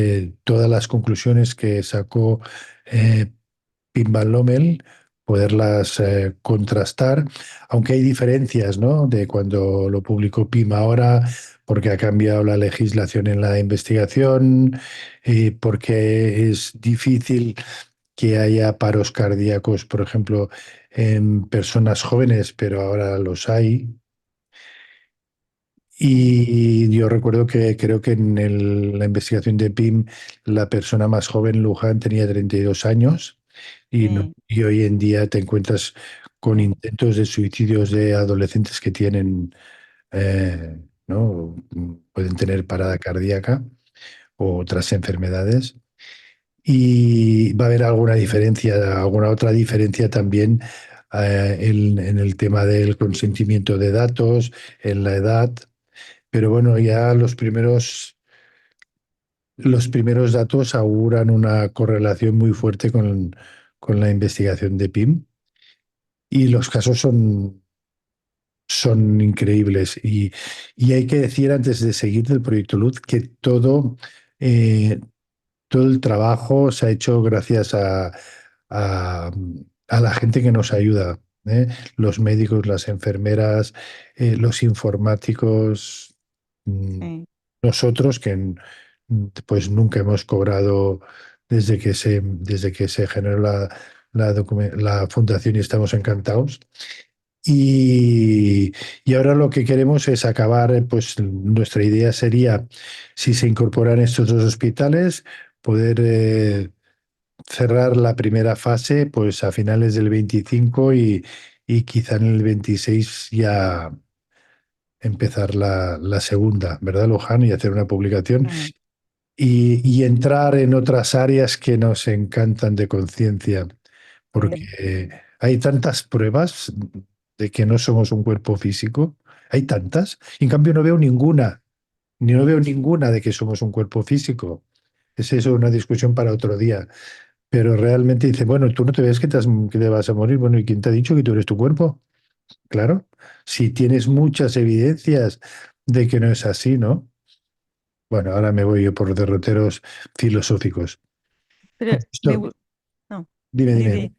todas las conclusiones que sacó Pim Van Lommel poderlas contrastar, aunque hay diferencias, ¿no? De cuando lo publicó PIM ahora, porque ha cambiado la legislación en la investigación, porque es difícil que haya paros cardíacos, por ejemplo, en personas jóvenes, pero ahora los hay. Y yo recuerdo que creo que en la investigación de PIM la persona más joven, Luján, tenía 32 años y, Sí, y hoy en día te encuentras con sí, intentos de suicidios de adolescentes que tienen, ¿no? Pueden tener parada cardíaca o otras enfermedades. Y va a haber alguna diferencia, alguna otra diferencia también en el tema del consentimiento de datos, en la edad. Pero bueno, ya los primeros datos auguran una correlación muy fuerte con la investigación de PIM y los casos son increíbles. Y hay que decir antes de seguir del proyecto Luz que eh, todo el trabajo se ha hecho gracias a, a la gente que nos ayuda, ¿eh? Los médicos, las enfermeras, los informáticos, mm, sí, nosotros que pues nunca hemos cobrado desde que se generó la fundación y estamos encantados. Y, y ahora lo que queremos es acabar, pues nuestra idea sería, si se incorporan estos dos hospitales, poder cerrar la primera fase pues a finales del 25 y quizá en el 26 ya empezar la segunda, ¿verdad, Luján? Y hacer una publicación sí, y entrar en otras áreas que nos encantan de conciencia, sí, porque hay tantas pruebas de que no somos un cuerpo físico, hay tantas, y en cambio no veo ninguna, ni no veo ninguna de que somos un cuerpo físico. Es eso una discusión para otro día. Pero realmente dice, bueno, tú no te ves que te vas a morir. Bueno, ¿y quién te ha dicho que tú eres tu cuerpo? Claro, si tienes muchas evidencias de que no es así, ¿no? Bueno, ahora me voy yo por derroteros filosóficos. pero Esto, no, dime, di, dime, di,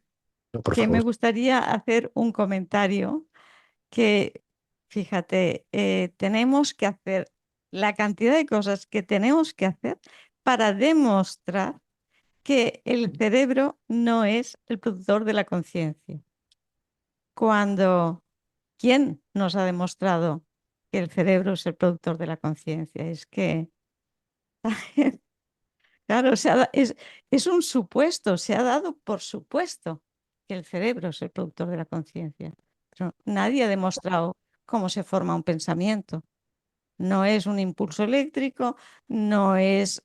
no, por que me favor. gustaría hacer un comentario que, fíjate, tenemos que hacer la cantidad de cosas que tenemos que hacer para demostrar que el cerebro no es el productor de la conciencia. Cuando, ¿quién nos ha demostrado que el cerebro es el productor de la conciencia? Es que, claro, es un supuesto, se ha dado por supuesto que el cerebro es el productor de la conciencia. Pero nadie ha demostrado cómo se forma un pensamiento. No es un impulso eléctrico, no es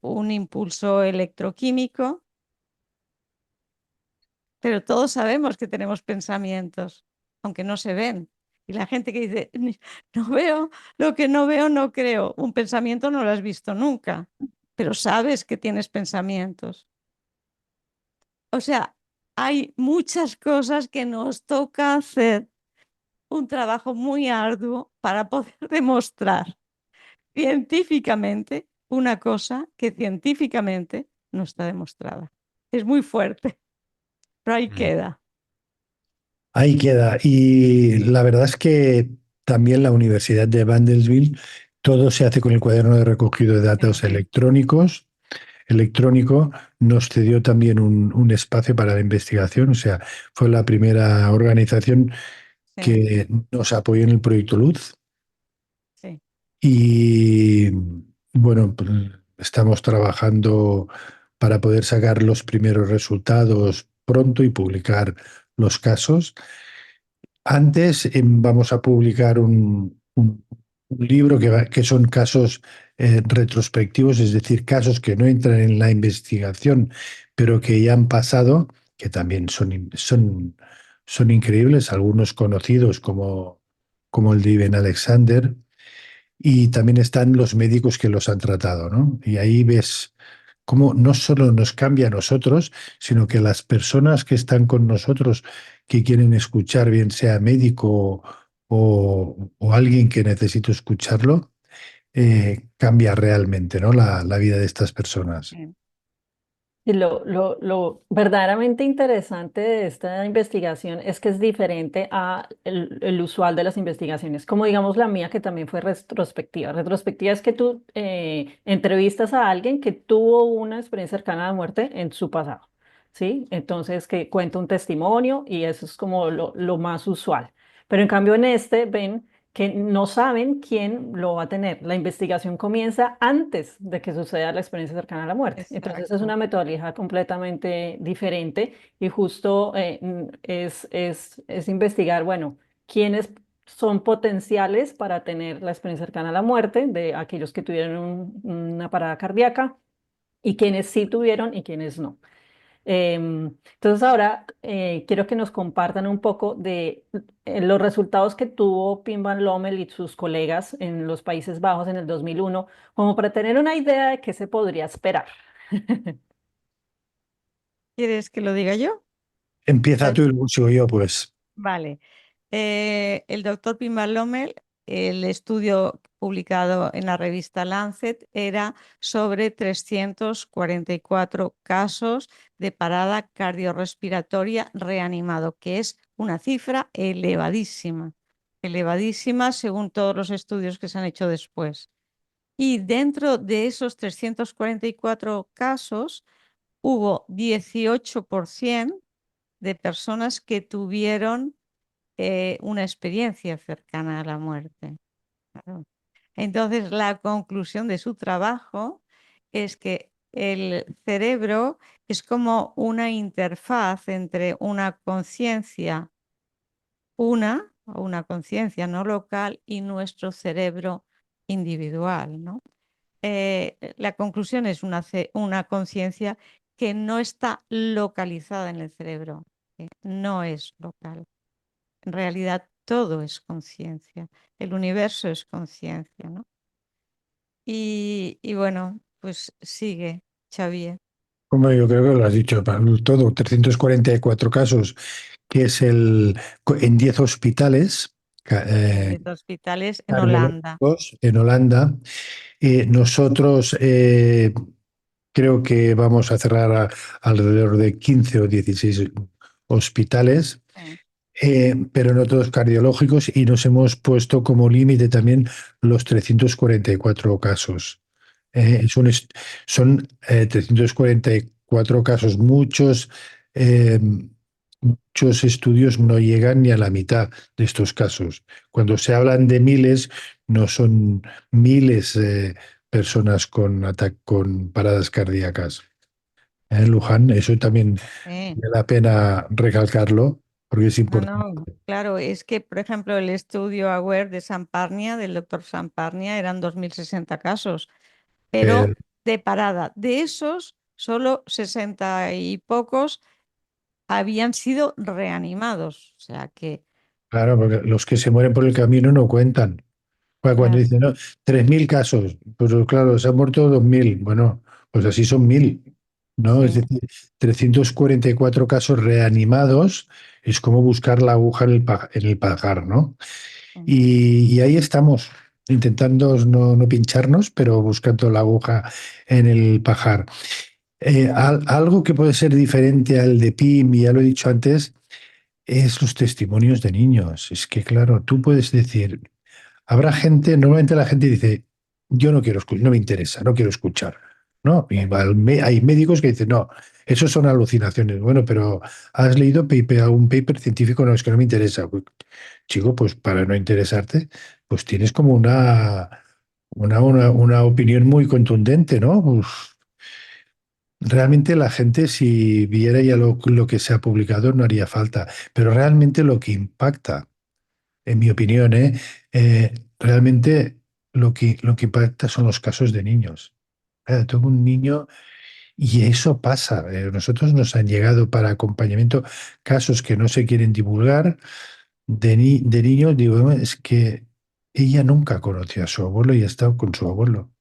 un impulso electroquímico, pero todos sabemos que tenemos pensamientos, aunque no se ven. Y la gente que dice, no veo, lo que no veo no creo. Un pensamiento no lo has visto nunca, pero sabes que tienes pensamientos. O sea, hay muchas cosas que nos toca hacer un trabajo muy arduo para poder demostrar científicamente una cosa que científicamente no está demostrada. Es muy fuerte, pero ahí Mm. queda. Ahí queda. Y la verdad es que también la Universidad de Vanderbilt, todo se hace con el cuaderno de recogido de datos Sí, electrónico, nos cedió también un espacio para la investigación, o sea, fue la primera organización sí, que nos apoyó en el proyecto Luz sí. y bueno, pues, estamos trabajando para poder sacar los primeros resultados pronto y publicar los casos. Antes vamos a publicar un libro que son casos retrospectivos, es decir, casos que no entran en la investigación, pero que ya han pasado, que también son increíbles, algunos conocidos como el de Iben Alexander, y también están los médicos que los han tratado, ¿no? Y ahí ves cómo no solo nos cambia a nosotros, sino que las personas que están con nosotros, que quieren escuchar, bien sea médico o alguien que necesite escucharlo, cambia realmente, ¿no? La vida de estas personas. Sí. Y lo verdaderamente interesante de esta investigación es que es diferente a el usual de las investigaciones, como digamos la mía, que también fue retrospectiva. Retrospectiva es que tú entrevistas a alguien que tuvo una experiencia cercana a la muerte en su pasado, ¿sí? Entonces, que cuenta un testimonio y eso es como lo más usual. Pero en cambio en este ven que no saben quién lo va a tener. La investigación comienza antes de que suceda la experiencia cercana a la muerte. Entonces es Exacto. una metodología completamente diferente y justo es investigar, bueno, quiénes son potenciales para tener la experiencia cercana a la muerte de aquellos que tuvieron una parada cardíaca y quienes sí tuvieron y quienes no. Entonces ahora quiero que nos compartan un poco de los resultados que tuvo Pim Van Lommel y sus colegas en los Países Bajos en el 2001, como para tener una idea de qué se podría esperar. ¿Quieres que lo diga yo? Empieza Está tú y luego sigo yo, pues. Vale. El doctor Pimbal Lommel, el estudio publicado en la revista Lancet era sobre 344 casos de parada cardiorrespiratoria reanimado, que es una cifra elevadísima, elevadísima según todos los estudios que se han hecho después. Y dentro de esos 344 casos hubo 18% de personas que tuvieron una experiencia cercana a la muerte. Claro. Entonces, la conclusión de su trabajo es que el cerebro es como una interfaz entre una conciencia, o una conciencia no local y nuestro cerebro individual, ¿no? La conclusión es una conciencia que no está localizada en el cerebro, que no es local. En realidad todo es conciencia, el universo es conciencia, ¿no? Y bueno, pues sigue, Xavier. Como yo creo que lo has dicho, para todo, 344 casos, que es en 10 hospitales En 10 hospitales en Holanda. cardiológicos en Holanda. Nosotros creo que vamos a cerrar alrededor de 15 o 16 hospitales, Sí, pero no todos cardiológicos, y nos hemos puesto como límite también los 344 casos. sí, Son 344 casos. Muchos estudios no llegan ni a la mitad de estos casos. Cuando se hablan de miles, no son miles personas con paradas cardíacas. En Luján, eso también sí. vale la pena recalcarlo, porque es No, importante. no, claro, es que, por ejemplo, el estudio AWARE de Samparnia, del doctor Samparnia, eran 2060 casos, Eh, pero de parada. De esos, solo 60 y pocos habían sido reanimados. O sea que, claro, porque los que se mueren por el camino no cuentan. Cuando claro, dicen, no, 3.000 casos, pues claro, se han muerto 2.000. Bueno, pues así son 1.000, ¿no? Es sí, decir, 344 casos reanimados es como buscar la aguja en el pajar, ¿no? sí. Y ahí estamos, intentando no pincharnos, pero buscando la aguja en el pajar. Algo que puede ser diferente al de PIM, y ya lo he dicho antes, es los testimonios de niños. Es que, claro, tú puedes decir, habrá gente, normalmente la gente dice, yo no quiero escuchar, no me interesa, no quiero escuchar, ¿no? Y hay médicos que dicen, no, eso son alucinaciones. Bueno, pero has leído un paper científico, no, es que no me interesa. Pues, chico, pues para no interesarte, pues tienes como una opinión muy contundente, ¿no? Pues, realmente la gente, si viera ya lo que se ha publicado, no haría falta. Pero realmente lo que impacta, en mi opinión, realmente lo que impacta son los casos de niños. Tengo un niño y eso pasa. Nosotros nos han llegado para acompañamiento casos que no se quieren divulgar de niños. Digo, "No, es que ella nunca conoció a su abuelo y ha estado con su abuelo.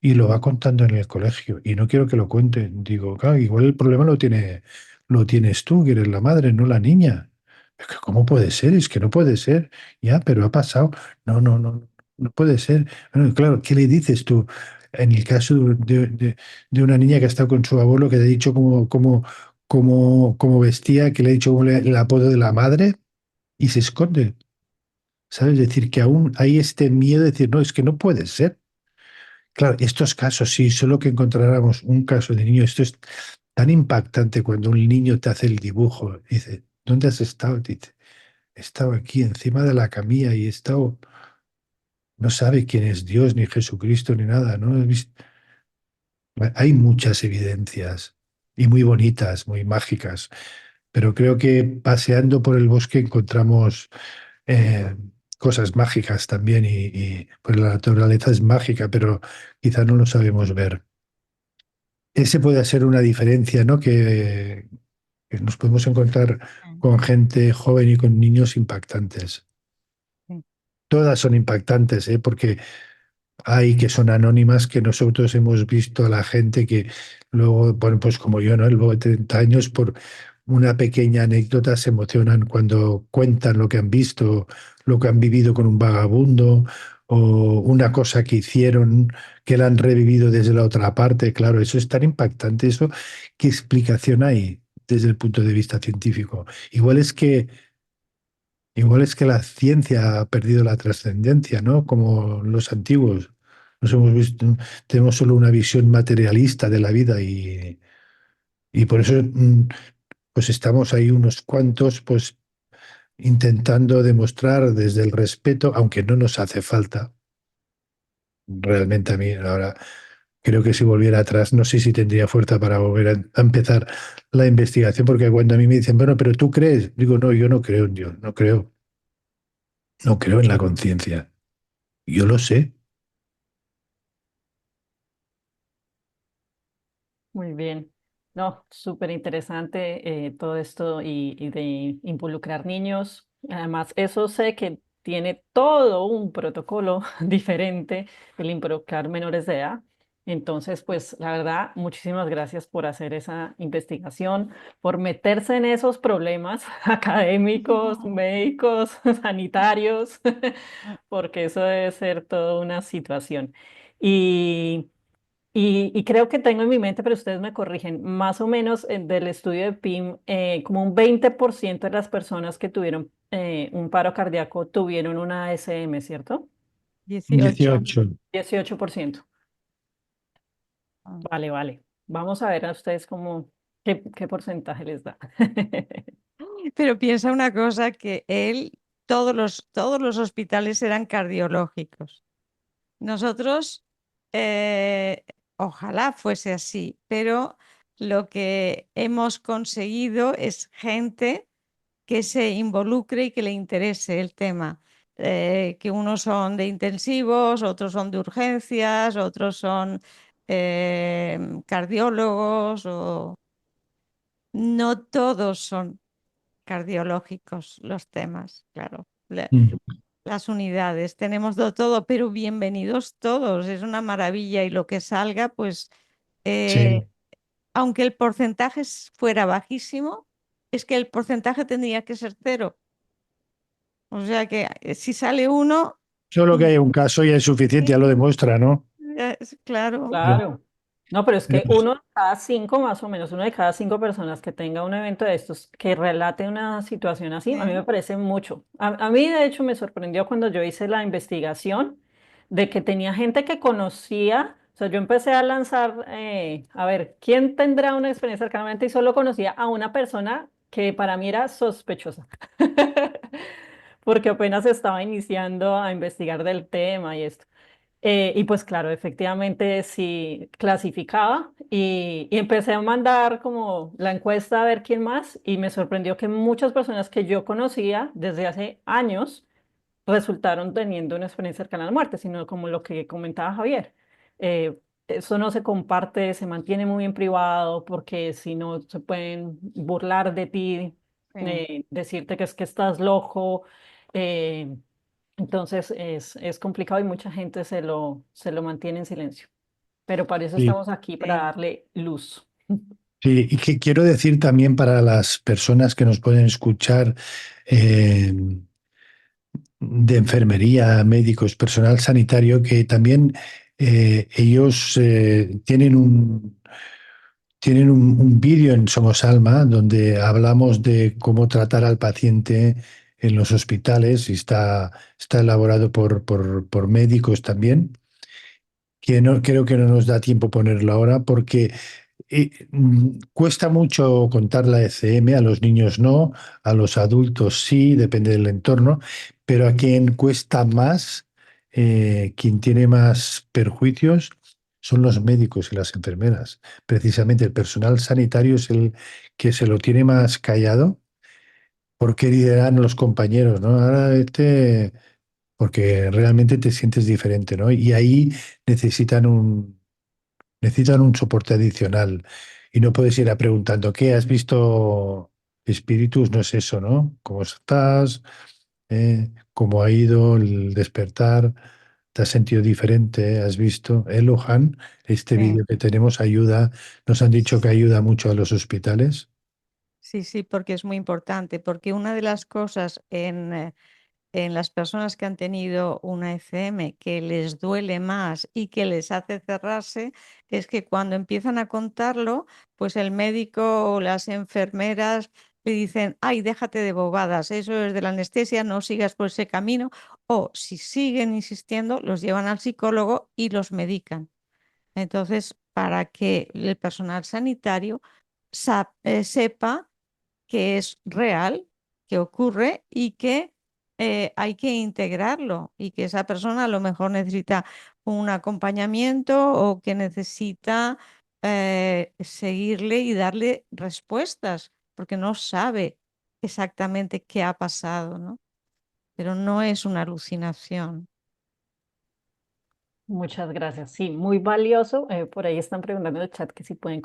Y lo va contando en el colegio y no quiero que lo cuente. Digo, claro, igual el problema lo tienes tú, que eres la madre, no la niña. Es que, ¿cómo puede ser? Es que no puede ser. Ya, pero ha pasado. No, no, no, no puede ser. Bueno, claro, ¿qué le dices tú? en el caso de una niña que ha estado con su abuelo, que le ha dicho cómo vestía, que le ha dicho el apodo de la madre y se esconde. ¿Sabes? Es decir, que aún hay este miedo de decir, no, es que no puede ser. Claro, estos casos, sí, solo que encontráramos un caso de niño, esto es tan impactante cuando un niño te hace el dibujo, dice, ¿dónde has estado? Te dice, he estado aquí encima de la camilla y he estado, no sabe quién es Dios, ni Jesucristo, ni nada, ¿no? Hay muchas evidencias y muy bonitas, muy mágicas, pero creo que paseando por el bosque encontramos eh, cosas mágicas también pues la naturaleza es mágica, pero quizá no lo sabemos ver. Ese puede ser una diferencia, ¿no? Que nos podemos encontrar Mm, con gente joven y con niños impactantes. sí. Todas son impactantes, ¿eh? Porque hay que son anónimas que nosotros hemos visto a la gente que luego, bueno, pues como yo, ¿no? Luego de 30 años, por una pequeña anécdota se emocionan cuando cuentan lo que han visto, lo que han vivido con un vagabundo o una cosa que hicieron que la han revivido desde la otra parte. Claro, eso es tan impactante. Eso, ¿qué explicación hay desde el punto de vista científico? Igual es que la ciencia ha perdido la trascendencia, ¿no? Como los antiguos. Nos hemos visto, tenemos solo una visión materialista de la vida y por eso pues estamos ahí unos cuantos pues intentando demostrar desde el respeto, aunque no nos hace falta. Realmente a mí ahora creo que si volviera atrás no sé si tendría fuerza para volver a empezar la investigación, porque cuando a mí me dicen, bueno, pero tú crees, digo, no, yo no creo en Dios, no creo en la conciencia. Yo lo sé. Muy bien. No, súper interesante todo esto y de involucrar niños. Además, eso sé que tiene todo un protocolo diferente el involucrar menores de edad. Entonces, pues la verdad, muchísimas gracias por hacer esa investigación, por meterse en esos problemas académicos, médicos, sanitarios, porque eso debe ser toda una situación. Y y creo que tengo en mi mente, pero ustedes me corrigen, más o menos del estudio de PIM, como un 20% de las personas que tuvieron un paro cardíaco tuvieron una ASM, ¿cierto? 18. 18. 18%. Ah. Vale, vale. Vamos a ver a ustedes cómo, qué porcentaje les da. Pero piensa una cosa, que todos los hospitales eran cardiológicos. Nosotros, ojalá fuese así, pero lo que hemos conseguido es gente que se involucre y que le interese el tema. Que unos son de intensivos, otros son de urgencias, otros son cardiólogos, o no todos son cardiológicos los temas, claro. Mm. Las unidades, tenemos de todo, pero bienvenidos todos, es una maravilla y lo que salga, pues, eh, Sí, aunque el porcentaje fuera bajísimo, es que el porcentaje tendría que ser cero. O sea que si sale uno, solo que mm, haya un caso ya es suficiente, ya lo demuestra, ¿no? claro, Pero- Claro. No, pero es pero, que uno de cada cinco, más o menos, uno de cada cinco personas que tenga un evento de estos, que relate una situación así, a mí me sí, parece mucho. A mí, de hecho, me sorprendió cuando yo hice la investigación de que tenía gente que conocía, o sea, yo empecé a lanzar, a ver, ¿quién tendrá una experiencia cercanamente? Y solo conocía a una persona que para mí era sospechosa, porque apenas estaba iniciando a investigar del tema y esto. Y pues claro, efectivamente sí clasificaba y empecé a mandar como la encuesta a ver quién más y me sorprendió que muchas personas que yo conocía desde hace años resultaron teniendo una experiencia cercana a la muerte, sino como lo que comentaba Javier. Eso no se comparte, se mantiene muy en privado porque si no se pueden burlar de ti, sí, decirte que es que estás loco. eh, entonces es complicado y mucha gente se lo mantiene en silencio. Pero para eso sí, estamos aquí, para sí, darle luz. sí, y que quiero decir también para las personas que nos pueden escuchar eh, de enfermería, médicos, personal sanitario, que también Ellos tienen un vídeo en Somos Alma donde hablamos de cómo tratar al paciente en los hospitales y está elaborado por médicos también, que no, creo que no nos da tiempo ponerlo ahora porque cuesta mucho contar la ECM, a los niños no, a los adultos sí, depende del entorno, pero a quien cuesta más, quien tiene más perjuicios, son los médicos y las enfermeras. Precisamente el personal sanitario es el que se lo tiene más callado, porque dirán los compañeros, ¿no? Ahora porque realmente te sientes diferente, ¿no? Y ahí necesitan un soporte adicional y no puedes ir a preguntando, ¿qué has visto espíritus? No es eso, ¿no? ¿Cómo estás? ¿Cómo ha ido el despertar? ¿Te has sentido diferente? ¿Has visto? Lohan, este Sí, vídeo que tenemos ayuda, nos han dicho que ayuda mucho a los hospitales. sí, sí, porque es muy importante, porque una de las cosas en las personas que han tenido una ECM que les duele más y que les hace cerrarse, es que cuando empiezan a contarlo, pues el médico o las enfermeras le dicen, ay, déjate de bobadas, eso es de la anestesia, no sigas por ese camino. O si siguen insistiendo, los llevan al psicólogo y los medican. Entonces, para que el personal sanitario sepa que es real, que ocurre y que hay que integrarlo y que esa persona a lo mejor necesita un acompañamiento o que necesita seguirle y darle respuestas, porque no sabe exactamente qué ha pasado, ¿no? Pero no es una alucinación. Muchas gracias. Sí, muy valioso. Por ahí están preguntando en el chat que si pueden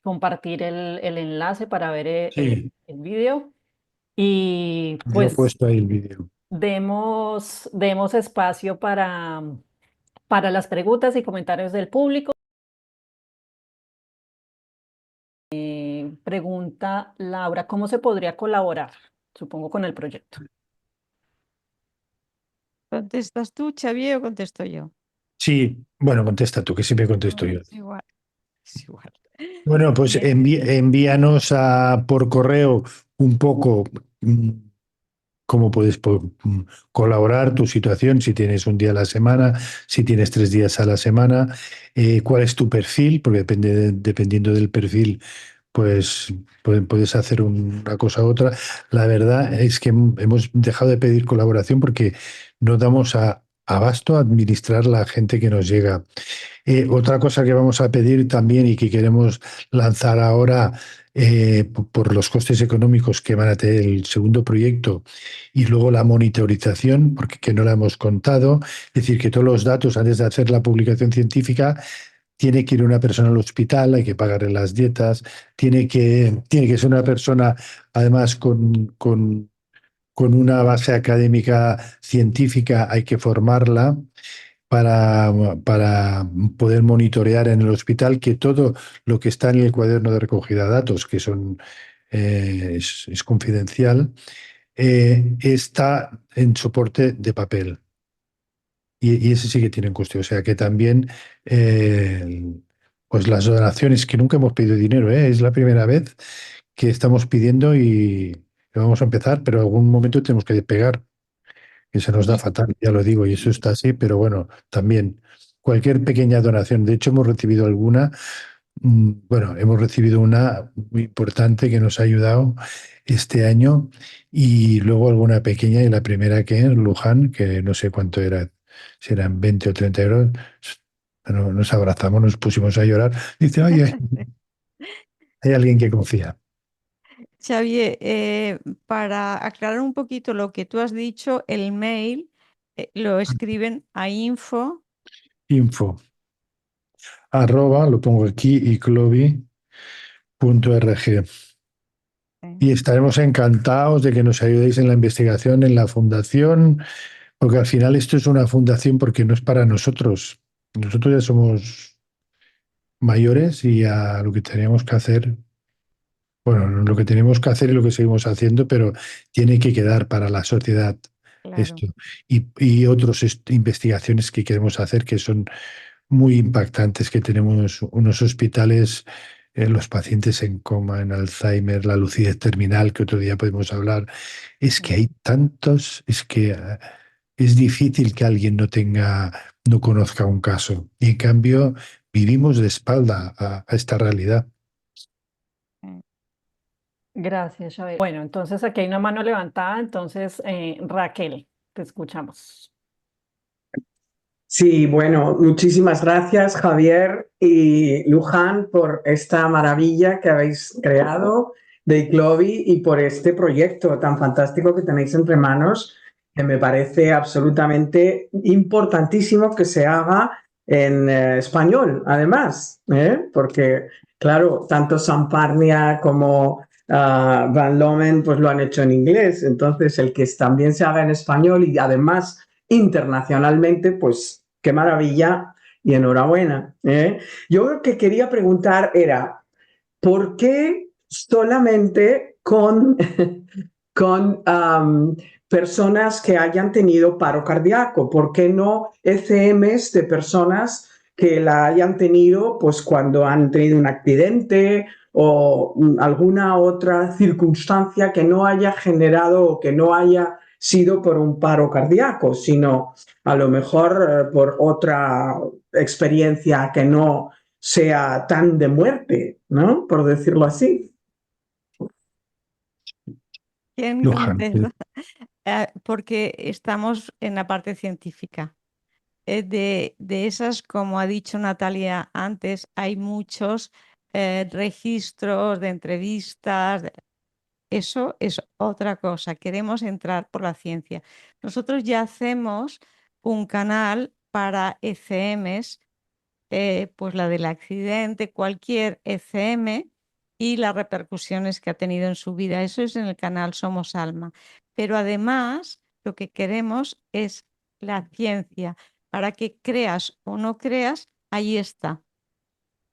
compartir el enlace para ver Sí, el video. Y yo he pues puesto ahí el vídeo. demos espacio para las preguntas y comentarios del público. Pregunta Laura, ¿cómo se podría colaborar? Supongo con el proyecto. ¿Contestas tú, Xavier, o contesto yo? Sí, bueno, contesta tú, que siempre contesto yo. Es igual, es igual. Bueno, pues Bien. envíanos por correo un poco cómo puedes colaborar, tu situación, si tienes un día a la semana, si tienes 3 días a la semana, cuál es tu perfil, porque dependiendo del perfil, pues puedes hacer una cosa u otra. La verdad es que hemos dejado de pedir colaboración porque no damos abasto a administrar la gente que nos llega. Otra cosa que vamos a pedir también y que queremos lanzar ahora por los costes económicos que van a tener el segundo proyecto y luego la monitorización, porque que no la hemos contado, es decir, que todos los datos antes de hacer la publicación científica tiene que ir una persona al hospital, hay que pagarle las dietas, tiene que ser una persona además con una base académica científica, hay que formarla para poder monitorear en el hospital que todo lo que está en el cuaderno de recogida de datos, que es confidencial, está en soporte de papel. Y ese sí que tiene un coste. O sea que también, pues las donaciones, que nunca hemos pedido dinero, ¿eh? Es la primera vez que estamos pidiendo y vamos a empezar, pero en algún momento tenemos que despegar que se nos da Y, fatal, ya lo digo, y eso está así, pero bueno, también cualquier pequeña donación, de hecho hemos recibido alguna, bueno, hemos recibido una muy importante que nos ha ayudado este año y luego alguna pequeña y la primera que en Luján, que no sé cuánto era, si eran 20 o 30 euros, bueno, nos abrazamos, nos pusimos a llorar, dice, oye, hay alguien que confía. Xavier, para aclarar un poquito lo que tú has dicho, el mail lo escriben a info. Info, arroba, lo pongo aquí, iclobi.org. Y estaremos encantados de que nos ayudéis en la investigación, en la fundación, porque al final esto es una fundación porque no es para nosotros. Nosotros ya somos mayores y a lo que teníamos que hacer, bueno, lo que tenemos que hacer y lo que seguimos haciendo, pero tiene que quedar para la sociedad. claro. esto. Y otras investigaciones que queremos hacer que son muy impactantes, que tenemos unos hospitales, los pacientes en coma, en Alzheimer, la lucidez terminal, que otro día podemos hablar. Es que hay tantos, es que es difícil que alguien no conozca un caso. Y en cambio, vivimos de espalda a esta realidad. Mm. Gracias, Xavier. Bueno, entonces aquí hay una mano levantada, entonces Raquel, te escuchamos. Sí, bueno, muchísimas gracias Javier y Luján por esta maravilla que habéis creado de Iclovi y por este proyecto tan fantástico que tenéis entre manos, que me parece absolutamente importantísimo que se haga en español, además, porque, claro, tanto Samparnia como Van Lomen pues lo han hecho en inglés, entonces el que también se haga en español y además internacionalmente, pues qué maravilla y enhorabuena. Yo lo que quería preguntar era, ¿por qué solamente con personas que hayan tenido paro cardíaco? ¿Por qué no ECMs de personas que la hayan tenido pues cuando han tenido un accidente o alguna otra circunstancia que no haya generado o que no haya sido por un paro cardíaco, sino a lo mejor por otra experiencia que no sea tan de muerte, ¿no? Por decirlo así. ¿Quién Luján. contesta? Porque estamos en la parte científica. De esas, como ha dicho Natalia antes, hay muchos registros de entrevistas. Eso es otra cosa. Queremos entrar por la ciencia. Nosotros ya hacemos un canal para ECMs, pues la del accidente, cualquier ECM y las repercusiones que ha tenido en su vida. Eso es en el canal Somos Alma. Pero además, lo que queremos es la ciencia. Para que creas o no creas, ahí está,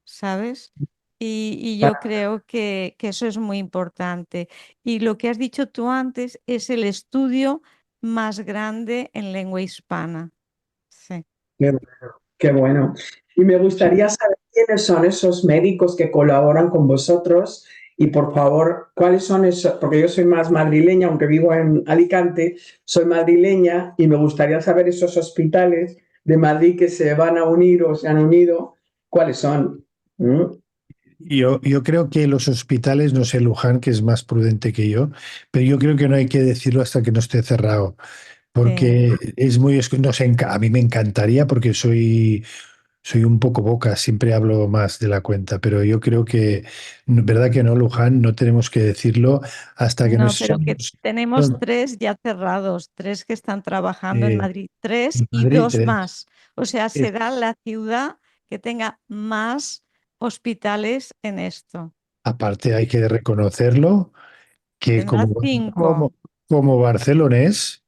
¿sabes? Y yo creo que eso es muy importante. Y lo que has dicho tú antes es el estudio más grande en lengua hispana. Sí. Qué bueno. Y me gustaría saber quiénes son esos médicos que colaboran con vosotros y por favor, cuáles son esos, porque yo soy más madrileña, aunque vivo en Alicante, soy madrileña y me gustaría saber esos hospitales de Madrid que se van a unir o se han unido, ¿cuáles son? ¿Mm? Yo creo que los hospitales, no sé, Luján, que es más prudente que yo, pero yo creo que no hay que decirlo hasta que no esté cerrado, Sí. porque es muy, no sé, a mí me encantaría porque soy un poco boca, siempre hablo más de la cuenta, pero yo creo que, ¿verdad que no, Luján? No tenemos que decirlo hasta que no No, pero que somos tenemos son, 3 ya cerrados, 3 que están trabajando en eh, Madrid, 3 en y Madrid 2 tres. más. O sea, Es- será la ciudad que tenga más hospitales en esto. Aparte hay que reconocerlo que Tendrá como, 5. como, como barcelonés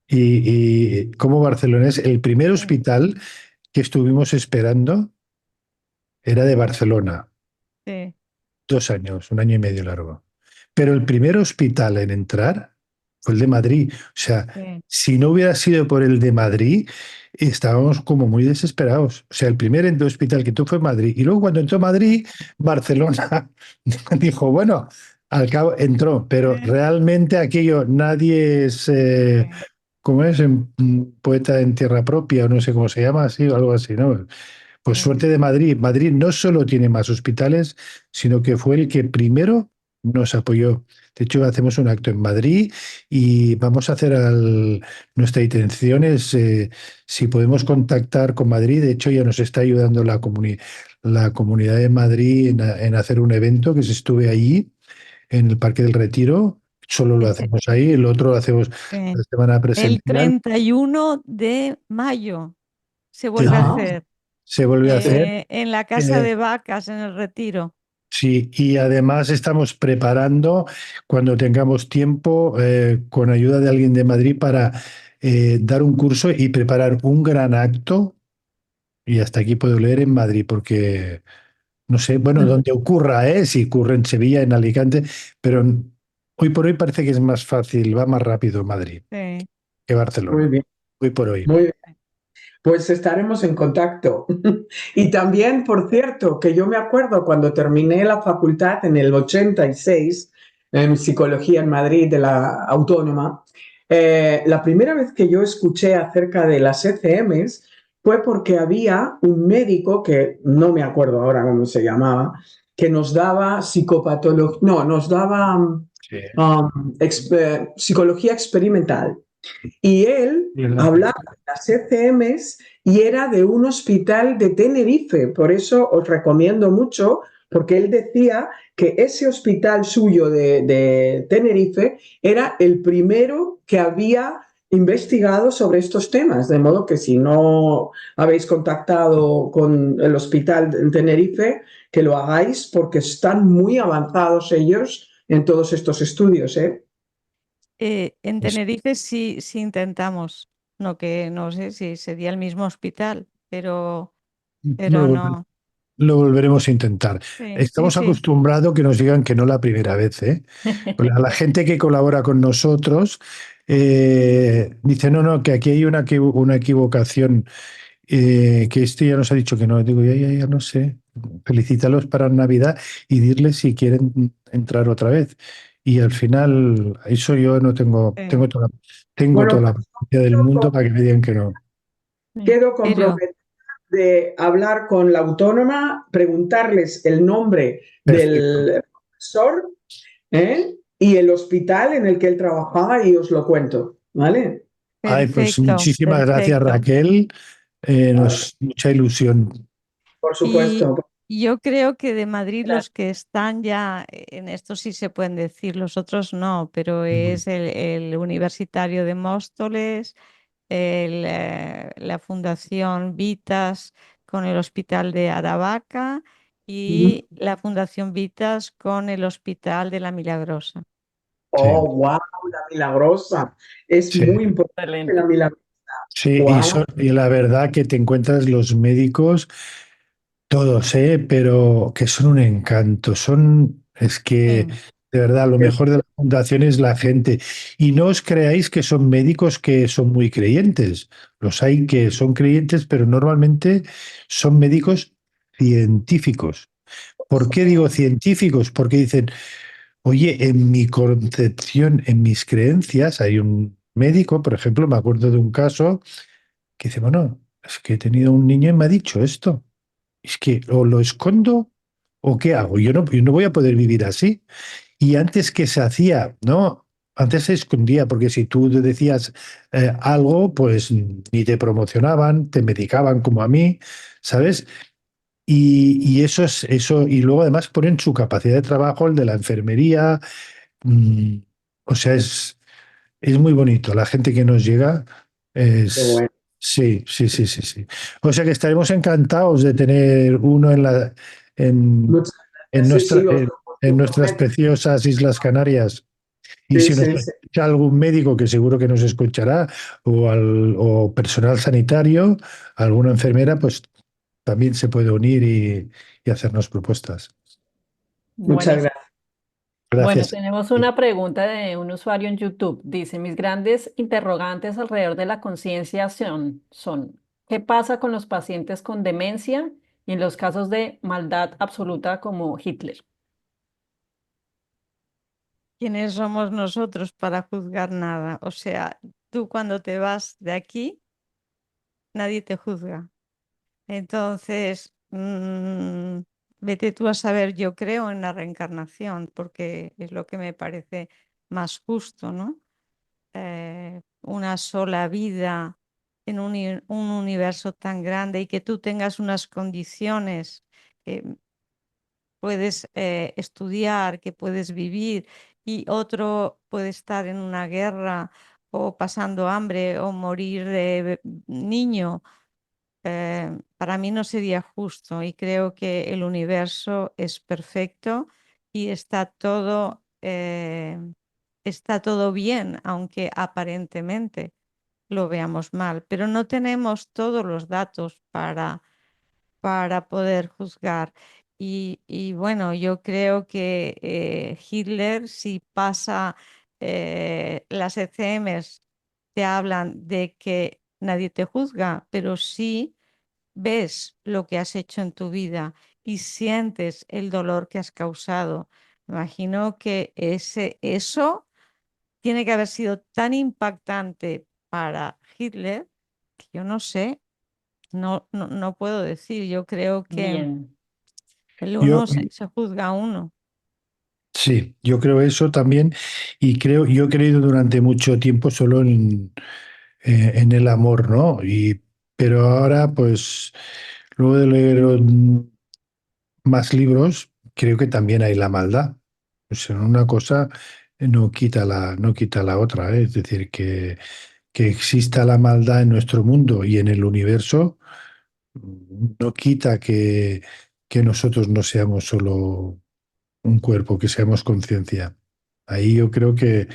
y como barcelonés, el primer Sí, hospital que estuvimos esperando era de Barcelona, sí, 2 años, un año y medio largo. Pero el primer hospital en entrar fue el de Madrid. O sea, sí. si no hubiera sido por el de Madrid, estábamos como muy desesperados. O sea, el primer hospital que entró fue Madrid. Y luego cuando entró Madrid, Barcelona dijo, bueno, al cabo entró, pero Sí, realmente aquello nadie es, sí, ¿cómo es? Poeta en tierra propia, o no sé cómo se llama, así, o algo así, ¿no? Pues sí. suerte de Madrid. Madrid no solo tiene más hospitales, sino que fue el que primero nos apoyó. De hecho, hacemos un acto en Madrid y vamos a hacer nuestra intención es, si podemos contactar con Madrid, de hecho ya nos está ayudando la Comunidad de Madrid en hacer un evento que se estuve allí en el Parque del Retiro. Solo lo Ese- hacemos ahí, el otro lo hacemos sí. la semana El presencial. 31 de mayo se vuelve a Se, Ah, hacer se vuelve a hacer. en la Casa eh, de Vacas, en el Retiro. Sí, y además estamos preparando, cuando tengamos tiempo, con ayuda de alguien de Madrid, para dar un curso y preparar un gran acto, y hasta aquí puedo leer en Madrid, porque no sé, bueno, donde ocurra, si ocurre en Sevilla, en Alicante, pero hoy por hoy parece que es más fácil, va más rápido Madrid. Sí. que Muy Barcelona, bien, hoy por hoy. muy bien. Pues estaremos en contacto. Y también, por cierto, que yo me acuerdo cuando terminé la facultad en el 86 en psicología en Madrid de la Autónoma, la primera vez que yo escuché acerca de las ECMs fue porque había un médico, que no me acuerdo ahora cómo se llamaba, que nos daba psicopatología, no, nos daba Sí. psicología experimental. Y él Y la- hablaba de las ECMs y era de un hospital de Tenerife. Por eso os recomiendo mucho, porque él decía que ese hospital suyo de Tenerife era el primero que había investigado sobre estos temas. De modo que si no habéis contactado con el hospital de Tenerife, que lo hagáis porque están muy avanzados ellos en todos estos estudios, ¿eh? En es- Tenerife sí intentamos, no que no sé si sería el mismo hospital, pero lo, no. lo volveremos a intentar. Sí, sí, Estamos sí. acostumbrados que nos digan que no la primera vez, ¿eh? A la gente que colabora con nosotros dice, no, no, que aquí hay una equivocación, que este ya nos ha dicho que no. Digo, ya no sé. Felicítalos para Navidad y dirles si quieren entrar otra vez. Y al final, eso yo no Sí. tengo Bueno, toda la pues paciencia del mundo para que me digan que no. Sí. quedo Pero comprometida de hablar con la autónoma, preguntarles el nombre Perfecto. del profesor, ¿eh? Y el hospital en el que él trabajaba y os lo cuento, ¿vale? Ay, pues perfecto, muchísimas gracias, perfecto. Raquel. Mucha ilusión. Por Y supuesto. yo creo que de Madrid los Gracias. que están ya, en esto sí se pueden decir, los otros no, pero Ujú. es el Universitario de Móstoles, la Fundación Vitas con el Hospital de Aravaca y la Fundación Vitas con el Hospital de la Milagrosa. Sí, Oh, wow, la milagrosa. Es sí, muy importante la Excelente. milagrosa. sí. Wow. Y la verdad que te encuentras los médicos, todos, pero que son un encanto. Es que, Sí, de verdad, lo mejor de la fundación es la gente. Y no os creáis que son médicos que son muy creyentes. Los hay que son creyentes, pero normalmente son médicos científicos. ¿Por qué digo sí, científicos? Porque dicen, oye, en mi concepción, en mis creencias, hay un médico, por ejemplo, me acuerdo de un caso que dice, bueno, es que he tenido un niño y me ha dicho esto. Es que o lo escondo o qué hago. Yo no voy a poder vivir así. Y antes que se hacía, ¿no? Antes se escondía, porque si tú decías algo, pues ni te promocionaban, te medicaban como a mí, ¿sabes? Y eso es eso, y luego además ponen su capacidad de trabajo, el de la enfermería. mm, o sea, es muy bonito. La gente que nos llega Qué es. bueno. Sí, sí, sí, sí, sí. O sea que estaremos encantados de tener uno en, Muchas en gracias. Sí, sí, en lo nuestras prometo. preciosas Islas Canarias. Y Sí, si nos sí, sí. escucha algún médico, que seguro que nos escuchará, o personal sanitario, alguna enfermera, pues también se puede unir y hacernos propuestas. Muchas Buenísimo. gracias. Bueno, Gracias. tenemos una pregunta de un usuario en YouTube. Dice, mis grandes interrogantes alrededor de la conciencia son, ¿qué pasa con los pacientes con demencia y en los casos de maldad absoluta como Hitler? ¿quiénes somos nosotros para juzgar nada? O sea, tú cuando te vas de aquí, nadie te juzga. Entonces, vete tú a saber, yo creo en la reencarnación, porque es lo que me parece más justo, ¿no? Una sola vida en un universo tan grande y que tú tengas unas condiciones que puedes estudiar, que puedes vivir y otro puede estar en una guerra o pasando hambre o morir de niño. Para mí no sería justo y creo que el universo es perfecto y está todo bien, aunque aparentemente lo veamos mal, pero no tenemos todos los datos para poder juzgar. Y bueno, yo creo que Hitler, si pasa las ECMs te hablan de que nadie te juzga, pero sí ves lo que has hecho en tu vida y sientes el dolor que has causado. Me imagino que eso tiene que haber sido tan impactante para Hitler que yo no sé, no puedo decir. Yo creo que Bien, el Yo, uno se juzga a uno. sí, yo creo eso también y yo he creído durante mucho tiempo solo en el amor, ¿no? Pero ahora, pues, luego de leer más libros, creo que también hay la maldad. O sea, una cosa no quita la otra, ¿eh? Es decir, que exista la maldad en nuestro mundo y en el universo no quita que nosotros no seamos solo un cuerpo, que seamos conciencia. Ahí yo creo que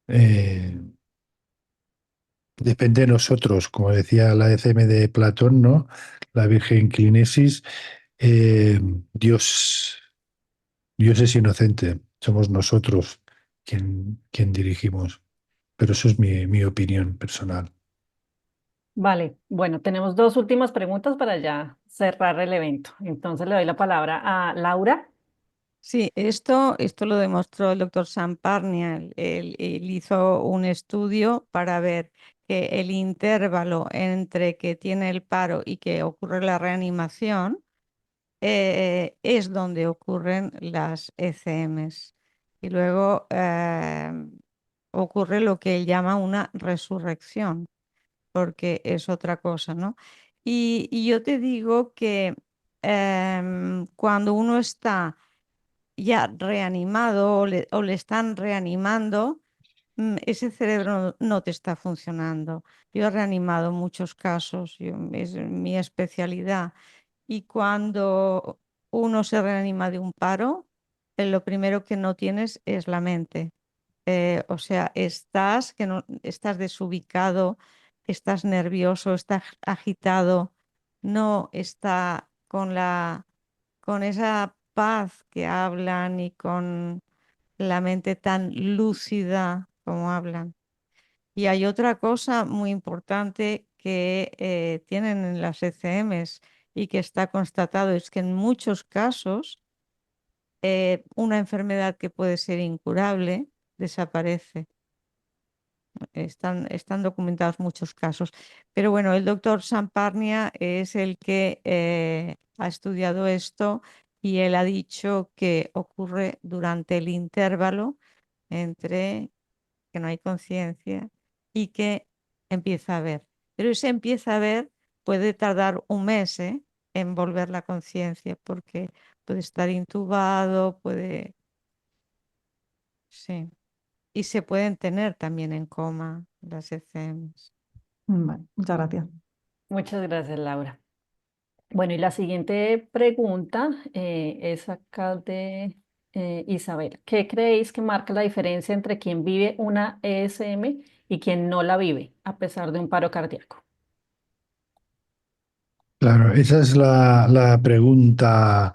eh, depende de nosotros, como decía la ECM de Platón, ¿no? La Virgen Clinesis, eh, Dios, Dios es inocente, somos nosotros quien dirigimos. Pero eso es mi opinión personal. vale. Bueno, tenemos dos últimas preguntas para ya cerrar el evento. Entonces le doy la palabra a Laura. Sí, esto lo demostró el doctor Samparnia. Él hizo un estudio para ver que el intervalo entre que tiene el paro y que ocurre la reanimación es donde ocurren las ECMs. Y luego ocurre lo que él llama una resurrección, porque es otra cosa, ¿no? Y yo te digo que cuando uno está ya reanimado o le están reanimando, ese cerebro no te está funcionando. Yo he reanimado muchos casos, es mi especialidad. Y cuando uno se reanima de un paro, lo primero que no tienes es la mente. O sea, que no, estás desubicado, estás nervioso, estás agitado, no está con esa paz que hablan y con la mente tan lúcida como hablan. Y hay otra cosa muy importante que tienen en las ECMs y que está constatado, es que en muchos casos una enfermedad que puede ser incurable desaparece. Están documentados muchos casos. Pero bueno, el doctor Samparnia es el que ha estudiado esto y él ha dicho que ocurre durante el intervalo entre que no hay conciencia y que empieza a ver. Pero ese empieza a ver puede tardar un mes, en volver la conciencia porque puede estar intubado, sí. Y se pueden tener también en coma las ECMs. Vale, muchas gracias. Muchas gracias, Laura. Bueno, y la siguiente pregunta es acá de Isabel. ¿Qué creéis que marca la diferencia entre quien vive una ESM y quien no la vive, a pesar de un paro cardíaco? Claro, esa es la pregunta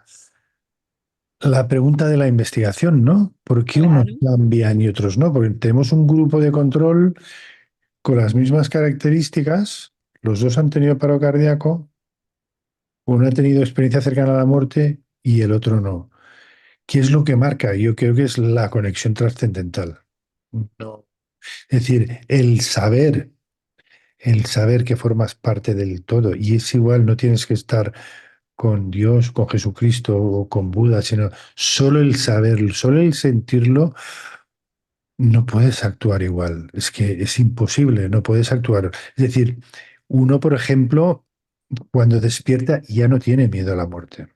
de la investigación, ¿no? ¿Por qué unos Claro. cambian y otros no? Porque tenemos un grupo de control con las mismas características, los dos han tenido paro cardíaco, uno ha tenido experiencia cercana a la muerte y el otro no. ¿Qué es lo que marca? Yo creo que es la conexión trascendental. No. Es decir, el saber que formas parte del todo. Y es igual, no tienes que estar con Dios, con Jesucristo o con Buda, sino solo el saber, solo el sentirlo, no puedes actuar igual. Es que es imposible, no puedes actuar. Es decir, uno, por ejemplo, cuando despierta ya no tiene miedo a la muerte.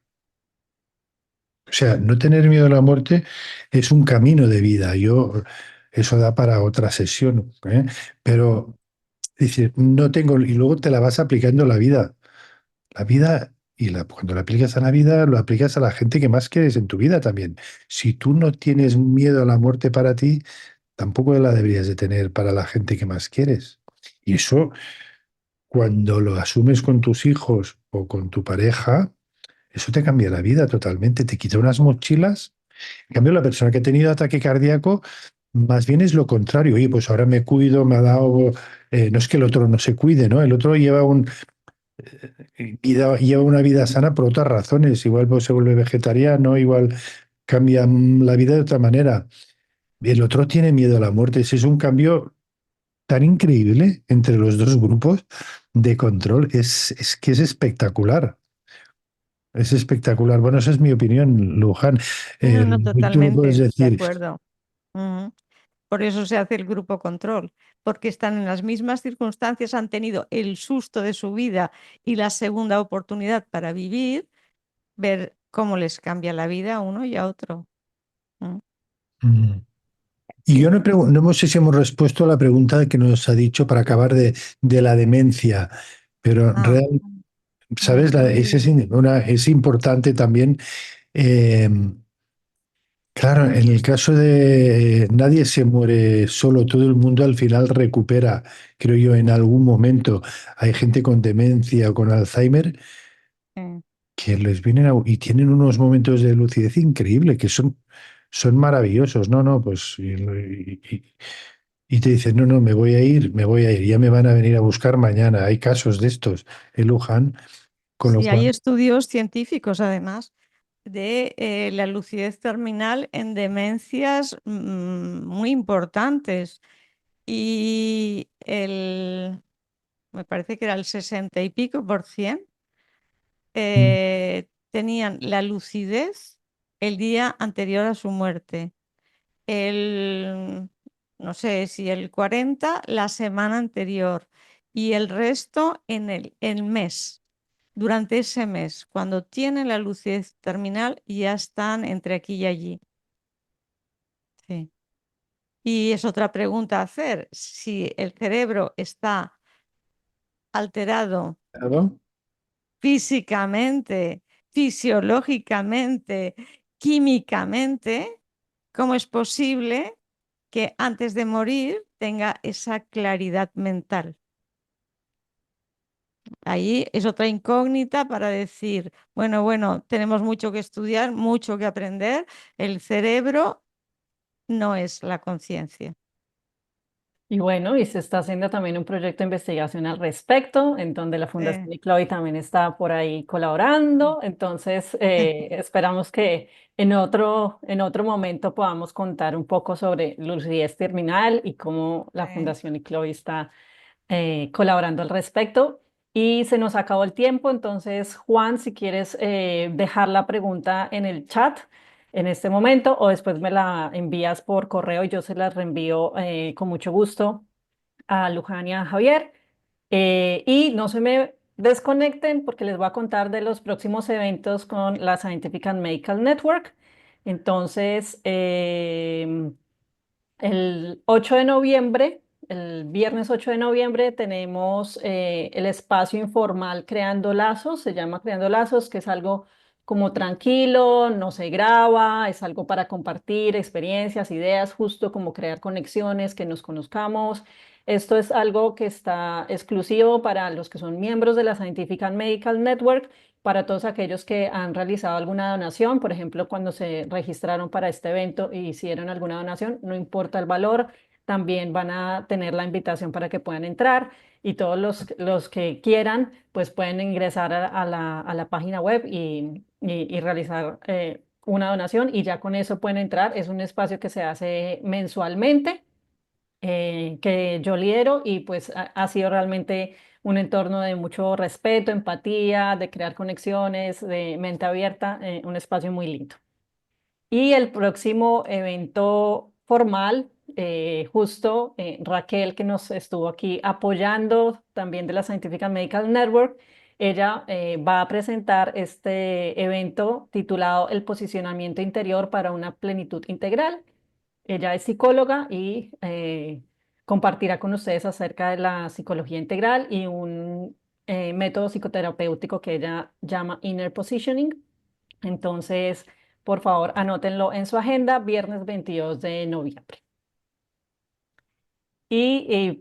O sea, no tener miedo a la muerte es un camino de vida. Eso da para otra sesión, ¿eh? Pero, dice, no tengo, y luego te la vas aplicando a la vida. La vida, cuando la aplicas a la vida, lo aplicas a la gente que más quieres en tu vida también. Si tú no tienes miedo a la muerte para ti, tampoco la deberías de tener para la gente que más quieres. Y eso, cuando lo asumes con tus hijos o con tu pareja, eso te cambia la vida totalmente, te quita unas mochilas. En cambio, la persona que ha tenido ataque cardíaco, más bien es lo contrario. Oye, pues ahora me cuido, me ha dado... no es que el otro no se cuide, ¿no? El otro lleva una vida sana por otras razones. Igual pues, se vuelve vegetariano, igual cambia la vida de otra manera. El otro tiene miedo a la muerte. Ese es un cambio tan increíble entre los dos grupos de control. Es que es espectacular. Es espectacular. Bueno, esa es mi opinión, Luján. No, no, Tú me puedes totalmente, de decir, acuerdo. Ujú. Por eso se hace el grupo control, porque están en las mismas circunstancias, han tenido el susto de su vida y la segunda oportunidad para vivir, ver cómo les cambia la vida a uno y a otro. Mm. mm, y yo no sé si hemos respuesto a la pregunta que nos ha dicho para acabar de la demencia, pero Ah, ¿sabes? Es importante también. eh, claro, en el caso de nadie se muere solo, todo el mundo al final recupera, creo yo, en algún momento. Hay gente con demencia o con Alzheimer eh, que les vienen y tienen unos momentos de lucidez increíble, que son maravillosos. No, no, pues y te dicen, no, no, me voy a ir, ya me van a venir a buscar mañana. Hay casos de estos en Luján, con lo Sí, hay cual, estudios científicos además de la lucidez terminal en demencias muy importantes y me parece que era el 60 y pico por cien, mm, tenían la lucidez el día anterior a su muerte, el, no sé si el 40 la semana anterior y el resto en el mes. Durante ese mes, cuando tienen la lucidez terminal, ya están entre aquí y allí. Sí. Y es otra pregunta a hacer, si el cerebro está alterado claro, físicamente, fisiológicamente, químicamente, ¿cómo es posible que antes de morir tenga esa claridad mental? Ahí es otra incógnita para decir, bueno, tenemos mucho que estudiar, mucho que aprender. El cerebro no es la conciencia. Y bueno, y se está haciendo también un proyecto de investigación al respecto, en donde la Fundación ICLOI también está por ahí colaborando. Entonces, esperamos que en otro momento podamos contar un poco sobre lucidez terminal y cómo la Fundación ICLOI está colaborando al respecto. Y se nos acabó el tiempo, entonces Juan, si quieres dejar la pregunta en el chat en este momento o después me la envías por correo y yo se la reenvío con mucho gusto a Luján y a Javier. Y no se me desconecten porque les voy a contar de los próximos eventos con la Scientific and Medical Network. Entonces, el 8 de noviembre, el viernes 8 de noviembre, tenemos el espacio informal Creando Lazos, se llama Creando Lazos, que es algo como tranquilo, no se graba, es algo para compartir experiencias, ideas, justo como crear conexiones, que nos conozcamos. Esto es algo que está exclusivo para los que son miembros de la Scientific and Medical Network, para todos aquellos que han realizado alguna donación, por ejemplo, cuando se registraron para este evento y hicieron alguna donación, no importa el valor, también van a tener la invitación para que puedan entrar y todos los que quieran, pues pueden ingresar a la página web y realizar una donación y ya con eso pueden entrar. Es un espacio que se hace mensualmente que yo lidero y pues ha sido realmente un entorno de mucho respeto, empatía, de crear conexiones, de mente abierta, un espacio muy lindo. Y el próximo evento formal, justo Raquel, que nos estuvo aquí apoyando también de la Scientific and Medical Network, ella va a presentar este evento titulado El posicionamiento interior para una plenitud integral. Ella es psicóloga y compartirá con ustedes acerca de la psicología integral y un método psicoterapéutico que ella llama Inner Positioning. Entonces, por favor, anótenlo en su agenda, viernes 22 de noviembre.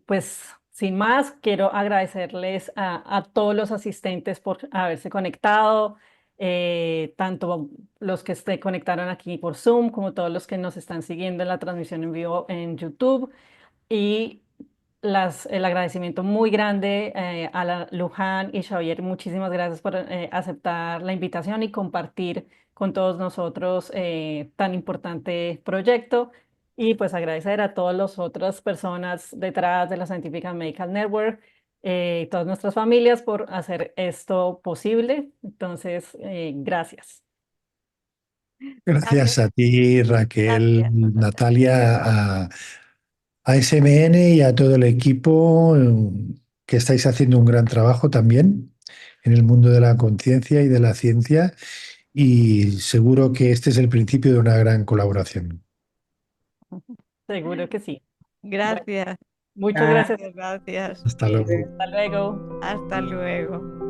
Pues, sin más, quiero agradecerles a todos los asistentes por haberse conectado. tanto los que se conectaron aquí por Zoom como todos los que nos están siguiendo en la transmisión en vivo en YouTube. Y el agradecimiento muy grande a Luján y Xavier. Muchísimas gracias por aceptar la invitación y compartir con todos nosotros tan importante proyecto. Y pues agradecer a todas las otras personas detrás de la Scientific and Medical Network, todas nuestras familias por hacer esto posible. Entonces, gracias. Gracias a ti, Raquel, Gracias, Natalia. Natalia, a SMN y a todo el equipo que estáis haciendo un gran trabajo también en el mundo de la conciencia y de la ciencia, y seguro que este es el principio de una gran colaboración. Seguro que sí. Bueno, Gracias, muchas gracias. gracias. Hasta luego. Hasta luego. Hasta luego.